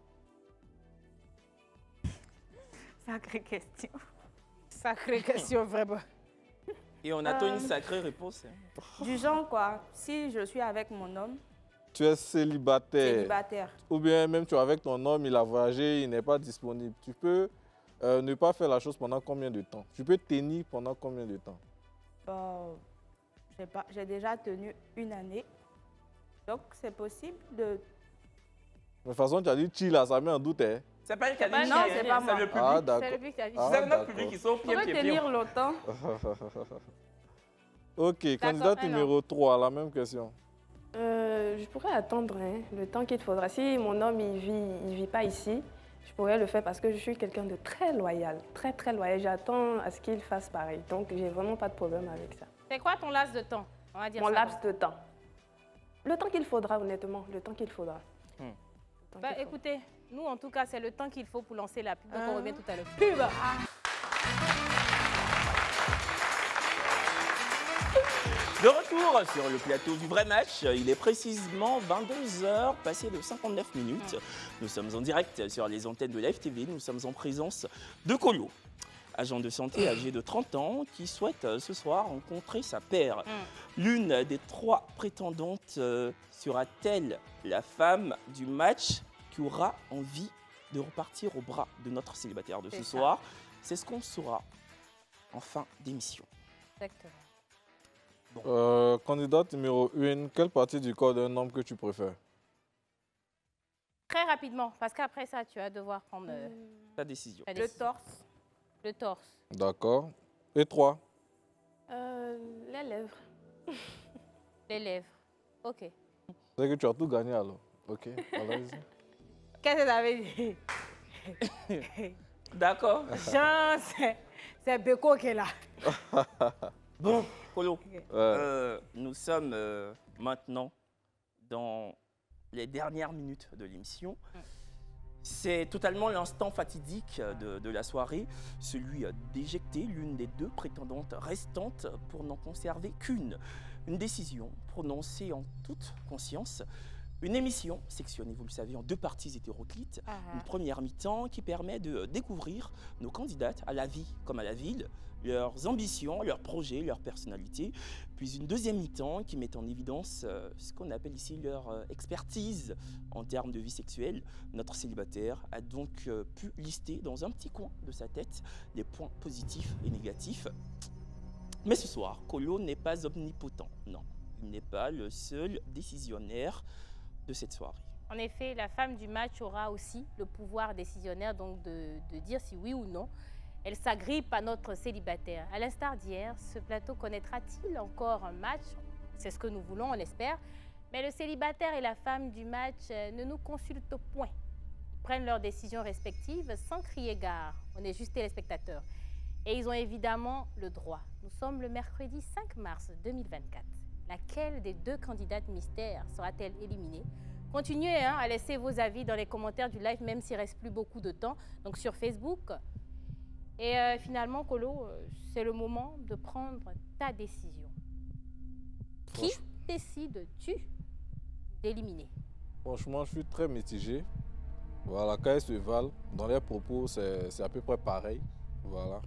Sacrée question. Sacrée question, vraiment. Et on attend une sacrée réponse. hein. Du genre quoi, si je suis avec mon homme, Tu es célibataire. célibataire, Ou bien même tu es avec ton homme, il a voyagé, il n'est pas disponible. Tu peux ne pas faire la chose pendant combien de temps? Tu peux tenir pendant combien de temps? je sais pas, j'ai déjà tenu 1 année. Donc c'est possible de... De toute façon, tu as dit chill là, ça met en doute. Hein? C'est pas elle qui a dit Non, chier, c'est hein, pas moi. le public. Ah, C'est d'accord. le public qui a dit. Ah, C'est notre d'accord. public qui sont Je pieds, peux pieds, tenir pieds. longtemps. Ok, candidate alors. numéro 3, la même question. Je pourrais attendre le temps qu'il faudra. Si mon homme il vit pas ici, je pourrais le faire parce que je suis quelqu'un de très loyal, très très loyal. J'attends à ce qu'il fasse pareil. Donc j'ai vraiment pas de problème avec ça. C'est quoi ton laps de temps? On va dire Mon ça laps comme de temps. Le temps qu'il faudra, honnêtement, le temps qu'il faudra. ça. Le temps Bah, qu'il faudra. écoutez, nous en tout cas, c'est le temps qu'il faut pour lancer la pub. Donc on revient tout à l'heure. Pub. De retour sur le plateau du vrai match, il est précisément 22h, passé de 59 minutes. Nous sommes en direct sur les antennes de Live TV, nous sommes en présence de Kolo, agent de santé âgé de 30 ans, qui souhaite ce soir rencontrer sa paire. L'une des 3 prétendantes sera-t-elle la femme du match qui aura envie de repartir au bras de notre célibataire de ce C'est ça. soir? C'est ce qu'on saura en fin d'émission. Exactement. Candidate numéro 1, quelle partie du corps d'un homme que tu préfères? Très rapidement, parce qu'après ça, tu vas devoir prendre Ta décision. ta Le décision. torse. Le torse. D'accord. Et 3? Les lèvres. Les lèvres. Ok. C'est que tu as tout gagné alors. Ok, allez-y. Qu'est-ce que ça veut dire? D'accord. Jean, c'est Beko qui est là. Bon, Kolo, nous sommes maintenant dans les dernières minutes de l'émission. C'est totalement l'instant fatidique de la soirée, celui d'éjecter l'une des 2 prétendantes restantes pour n'en conserver qu'une. Une décision prononcée en toute conscience, Une émission sectionnée, vous le savez, en deux parties hétéroclites. Une première mi-temps qui permet de découvrir nos candidates à la vie comme à la ville, leurs ambitions, leurs projets, leurs personnalités. Puis une deuxième mi-temps qui met en évidence ce qu'on appelle ici leur expertise en termes de vie sexuelle. Notre célibataire a donc pu lister dans un petit coin de sa tête les points positifs et négatifs. Mais ce soir, Kolo n'est pas omnipotent, non. Il n'est pas le seul décisionnaire de cette soirée. En effet, la femme du match aura aussi le pouvoir décisionnaire donc de dire si oui ou non elle s'agrippe à notre célibataire. À l'instar d'hier, ce plateau connaîtra-t-il encore un match? C'est ce que nous voulons, on espère. Mais le célibataire et la femme du match ne nous consultent point. Ils prennent leurs décisions respectives sans crier gare. On est juste téléspectateurs. Et ils ont évidemment le droit. Nous sommes le mercredi 5 mars 2024. Laquelle des deux candidates mystères sera-t-elle éliminée? Continuez à laisser vos avis dans les commentaires du live, même s'il ne reste plus beaucoup de temps, donc sur Facebook. Et finalement, Kolo, c'est le moment de prendre ta décision. Qui décides-tu d'éliminer? Franchement, je suis très mitigé. Voilà, quand elles se valent, dans les propos, c'est à peu près pareil. Voilà.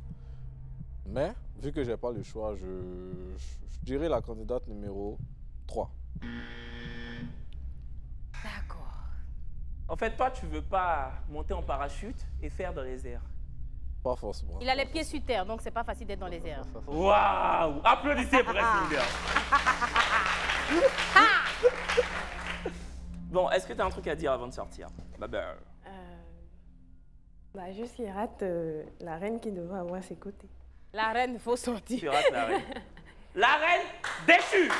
Mais, vu que je n'ai pas le choix, je dirais la candidate numéro 3. D'accord. En fait, toi, tu ne veux pas monter en parachute et faire dans les airs? Pas forcément. Il a les pieds sur terre, donc c'est pas facile d'être dans les airs. Waouh! Applaudissez pour Singer. Bon, est-ce que tu as un truc à dire avant de sortir? Juste qu'il rate la reine qui devrait avoir à ses côtés. La reine, il faut sortir. Tu rates la reine. La reine déchue!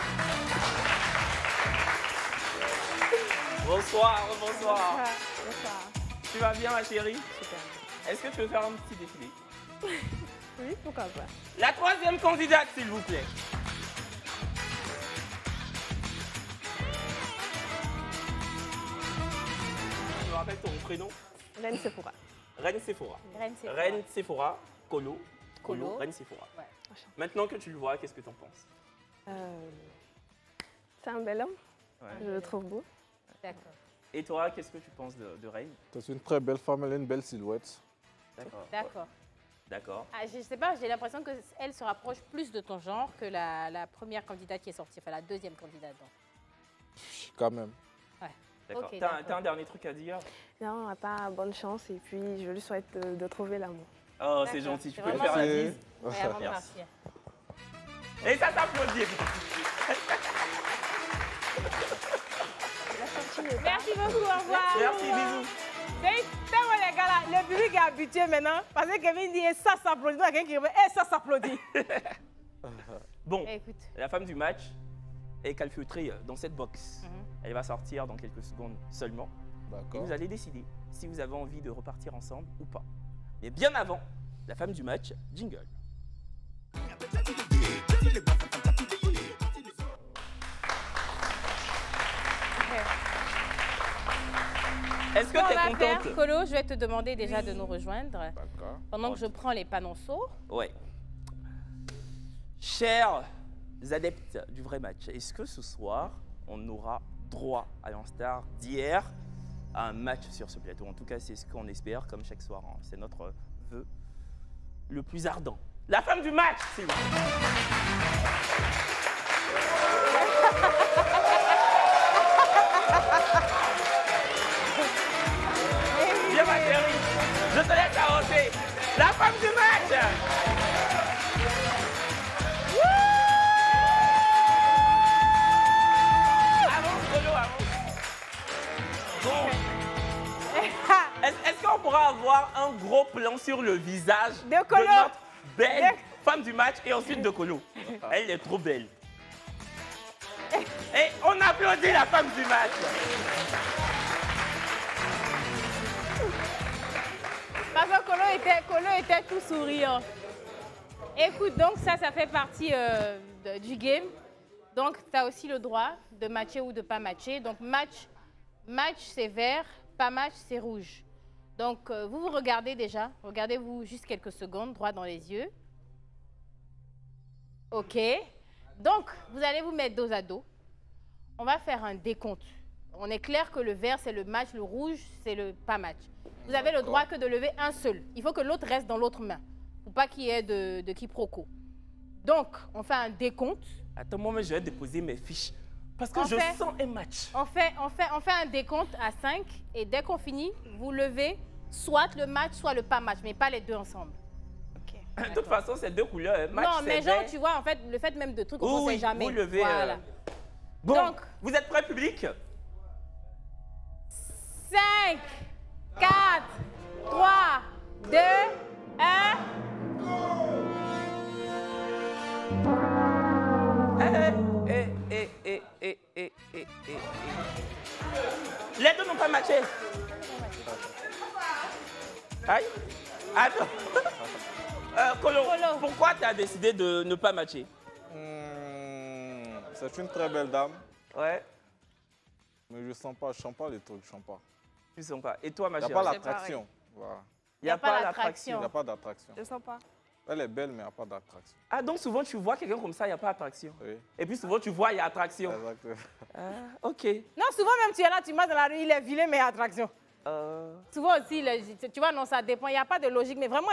Bonsoir, bonsoir. Bonsoir. Tu vas bien, ma chérie? Super. Est-ce que tu veux faire un petit défilé? Oui, pourquoi pas. La troisième candidate, s'il vous plaît. Tu me rappelles ton prénom? Reine Sephora. Reine Sephora. Reine Sephora. Reine Sephora, Kolo. Kolo. Reine Sephora. Ouais. Maintenant que tu le vois, qu'est-ce que tu en penses? C'est un bel homme. Ouais. Je le trouve beau. D'accord. Et toi, qu'est-ce que tu penses de Reine? C'est une très belle femme, elle a une belle silhouette. D'accord. D'accord. D'accord. Ah, je sais pas, j'ai l'impression qu'elle se rapproche plus de ton genre que la première candidate qui est sortie, enfin la deuxième candidate. Donc. Quand même. Ouais. D'accord. Ok, T'as un dernier truc à dire? Non, à part bonne chance et puis je lui souhaite de trouver l'amour. Oh, c'est gentil. Tu peux lui vraiment faire la gentil. bise? Ouais, avant de Merci. partir. Et ça s'applaudit. Merci beaucoup, au revoir. Merci, bisous. C'est bon les gars là, le public est habitué maintenant. Parce que Kevin dit ça s'applaudit, donc quelqu'un qui dit ça s'applaudit. Bon, Écoute. la femme du match est calfeutrée dans cette box. Elle va sortir dans quelques secondes seulement. Et D'accord. vous allez décider si vous avez envie de repartir ensemble ou pas. Mais bien avant, la femme du match, jingle. Est-ce que tu es contente? Kolo, je vais te demander déjà de nous rejoindre. D'accord. Pendant que je prends les panonceaux. Ouais. Chers adeptes du vrai match, est-ce que ce soir, on aura droit, à l'instar d'hier, à un match sur ce plateau? En tout cas, c'est ce qu'on espère, comme chaque soir. Hein. C'est notre vœu le plus ardent. La femme du match, s'il vous plaît. Viens, ma chérie, je te laisse avancer. La femme du match. Avance, Kolo, avance. Bon. Est-ce qu'on pourra avoir un gros plan sur le visage de notre belle femme du match et ensuite de Kolo? Elle est trop belle. Et on applaudit la femme du match. Parce que Kolo était tout souriant. Écoute, donc ça fait partie du game. Donc, tu as aussi le droit de matcher ou de pas matcher. Donc, match c'est vert, pas match, c'est rouge. Donc, vous vous regardez déjà. Regardez-vous juste quelques secondes, droit dans les yeux. OK. Donc, vous allez vous mettre dos à dos. On va faire un décompte. On est clair que le vert, c'est le match, le rouge, c'est le pas match. Vous avez le droit que de lever un seul. Il faut que l'autre reste dans l'autre main, pour pas qu'il y ait de quiproquo. Donc, on fait un décompte. Attends, moi, je vais déposer mes fiches. Parce que je sens un match. On fait un décompte à 5 et dès qu'on finit, vous levez soit le match, soit le pas match, mais pas les deux ensemble. De toute façon, c'est deux couleurs. Match, non, mais genre, tu vois, en fait, le fait même de trucs, on ne sait jamais. Vous levez. Voilà. Bon, donc, vous êtes prêts, public? 5, 4, 3, 2, 1. Les deux n'ont pas matché. Aïe. Attends. Kolo, pourquoi tu as décidé de ne pas matcher? C'est une très belle dame. Ouais. Mais je sens pas les trucs, je sens pas. Tu sens pas. Et toi, ma chérie? Il n'y a pas l'attraction. Voilà. Il n'y a pas l'attraction. Il n'y a pas d'attraction. Je sens pas. Elle est belle, mais il n'y a pas d'attraction. Ah, donc souvent tu vois quelqu'un comme ça, il n'y a pas d'attraction. Oui. Et puis souvent tu vois, il y a attraction. Exactement. Ah, ok. Non, souvent même tu es là, tu marches dans la rue, il est vilain, mais il y a attraction. Souvent aussi, tu vois, non, ça dépend. Il n'y a pas de logique, mais vraiment...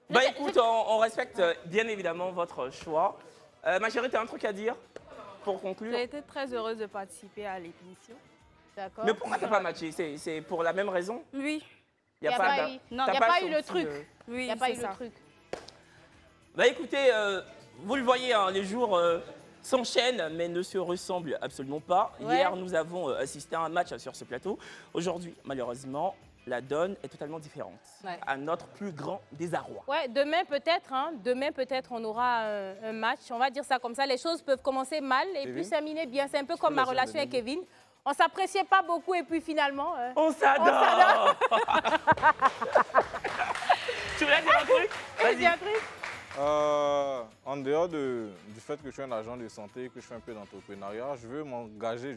Bah écoute, on respecte bien évidemment votre choix. Ma chérie, tu as un truc à dire pour conclure? J'ai été très heureuse de participer à l'émission. D'accord. Mais pourquoi tu n'as pas matché? C'est pour la même raison? Oui. Il n'y a pas eu le truc. Oui, il n'y a pas eu le truc. Bah écoutez, vous le voyez, hein, les jours s'enchaînent mais ne se ressemblent absolument pas. Ouais. Hier, nous avons assisté à un match sur ce plateau. Aujourd'hui, malheureusement, la donne est totalement différente. Ouais. À notre plus grand désarroi. Ouais, demain peut-être, on aura un match. On va dire ça comme ça. Les choses peuvent commencer mal et puis terminer bien. C'est un peu comme ma relation avec Kevin. On ne s'appréciait pas beaucoup et puis finalement... on s'adore. Tu voulais dire un truc? Vas-y. Un truc. En dehors du fait que je suis un agent de santé, que je fais un peu d'entrepreneuriat, je veux m'engager,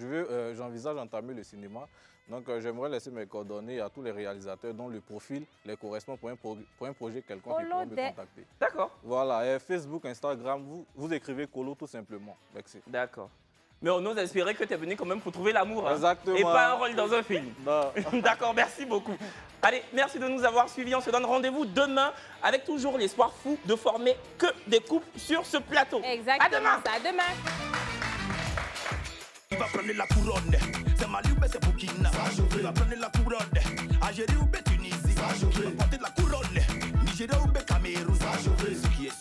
j'envisage d'entamer le cinéma. Donc j'aimerais laisser mes coordonnées à tous les réalisateurs dont le profil les correspond pour un projet quelconque qui pourront me contacter. D'accord. Voilà, et Facebook, Instagram, vous écrivez Kolo tout simplement. Merci. D'accord. Mais on ose espérer que tu es venu quand même pour trouver l'amour. Exactement. Et pas un rôle dans un film. D'accord, merci beaucoup. Allez, merci de nous avoir suivis. On se donne rendez-vous demain avec toujours l'espoir fou de former que des couples sur ce plateau. Exactement. À demain. À demain. Il va prendre la couronne. C'est Mali ou c'est Burkina. Il va prendre la couronne. Algérie ou Tunisie. Il va porter la couronne. Nigeria ou Cameroun. Ce qui est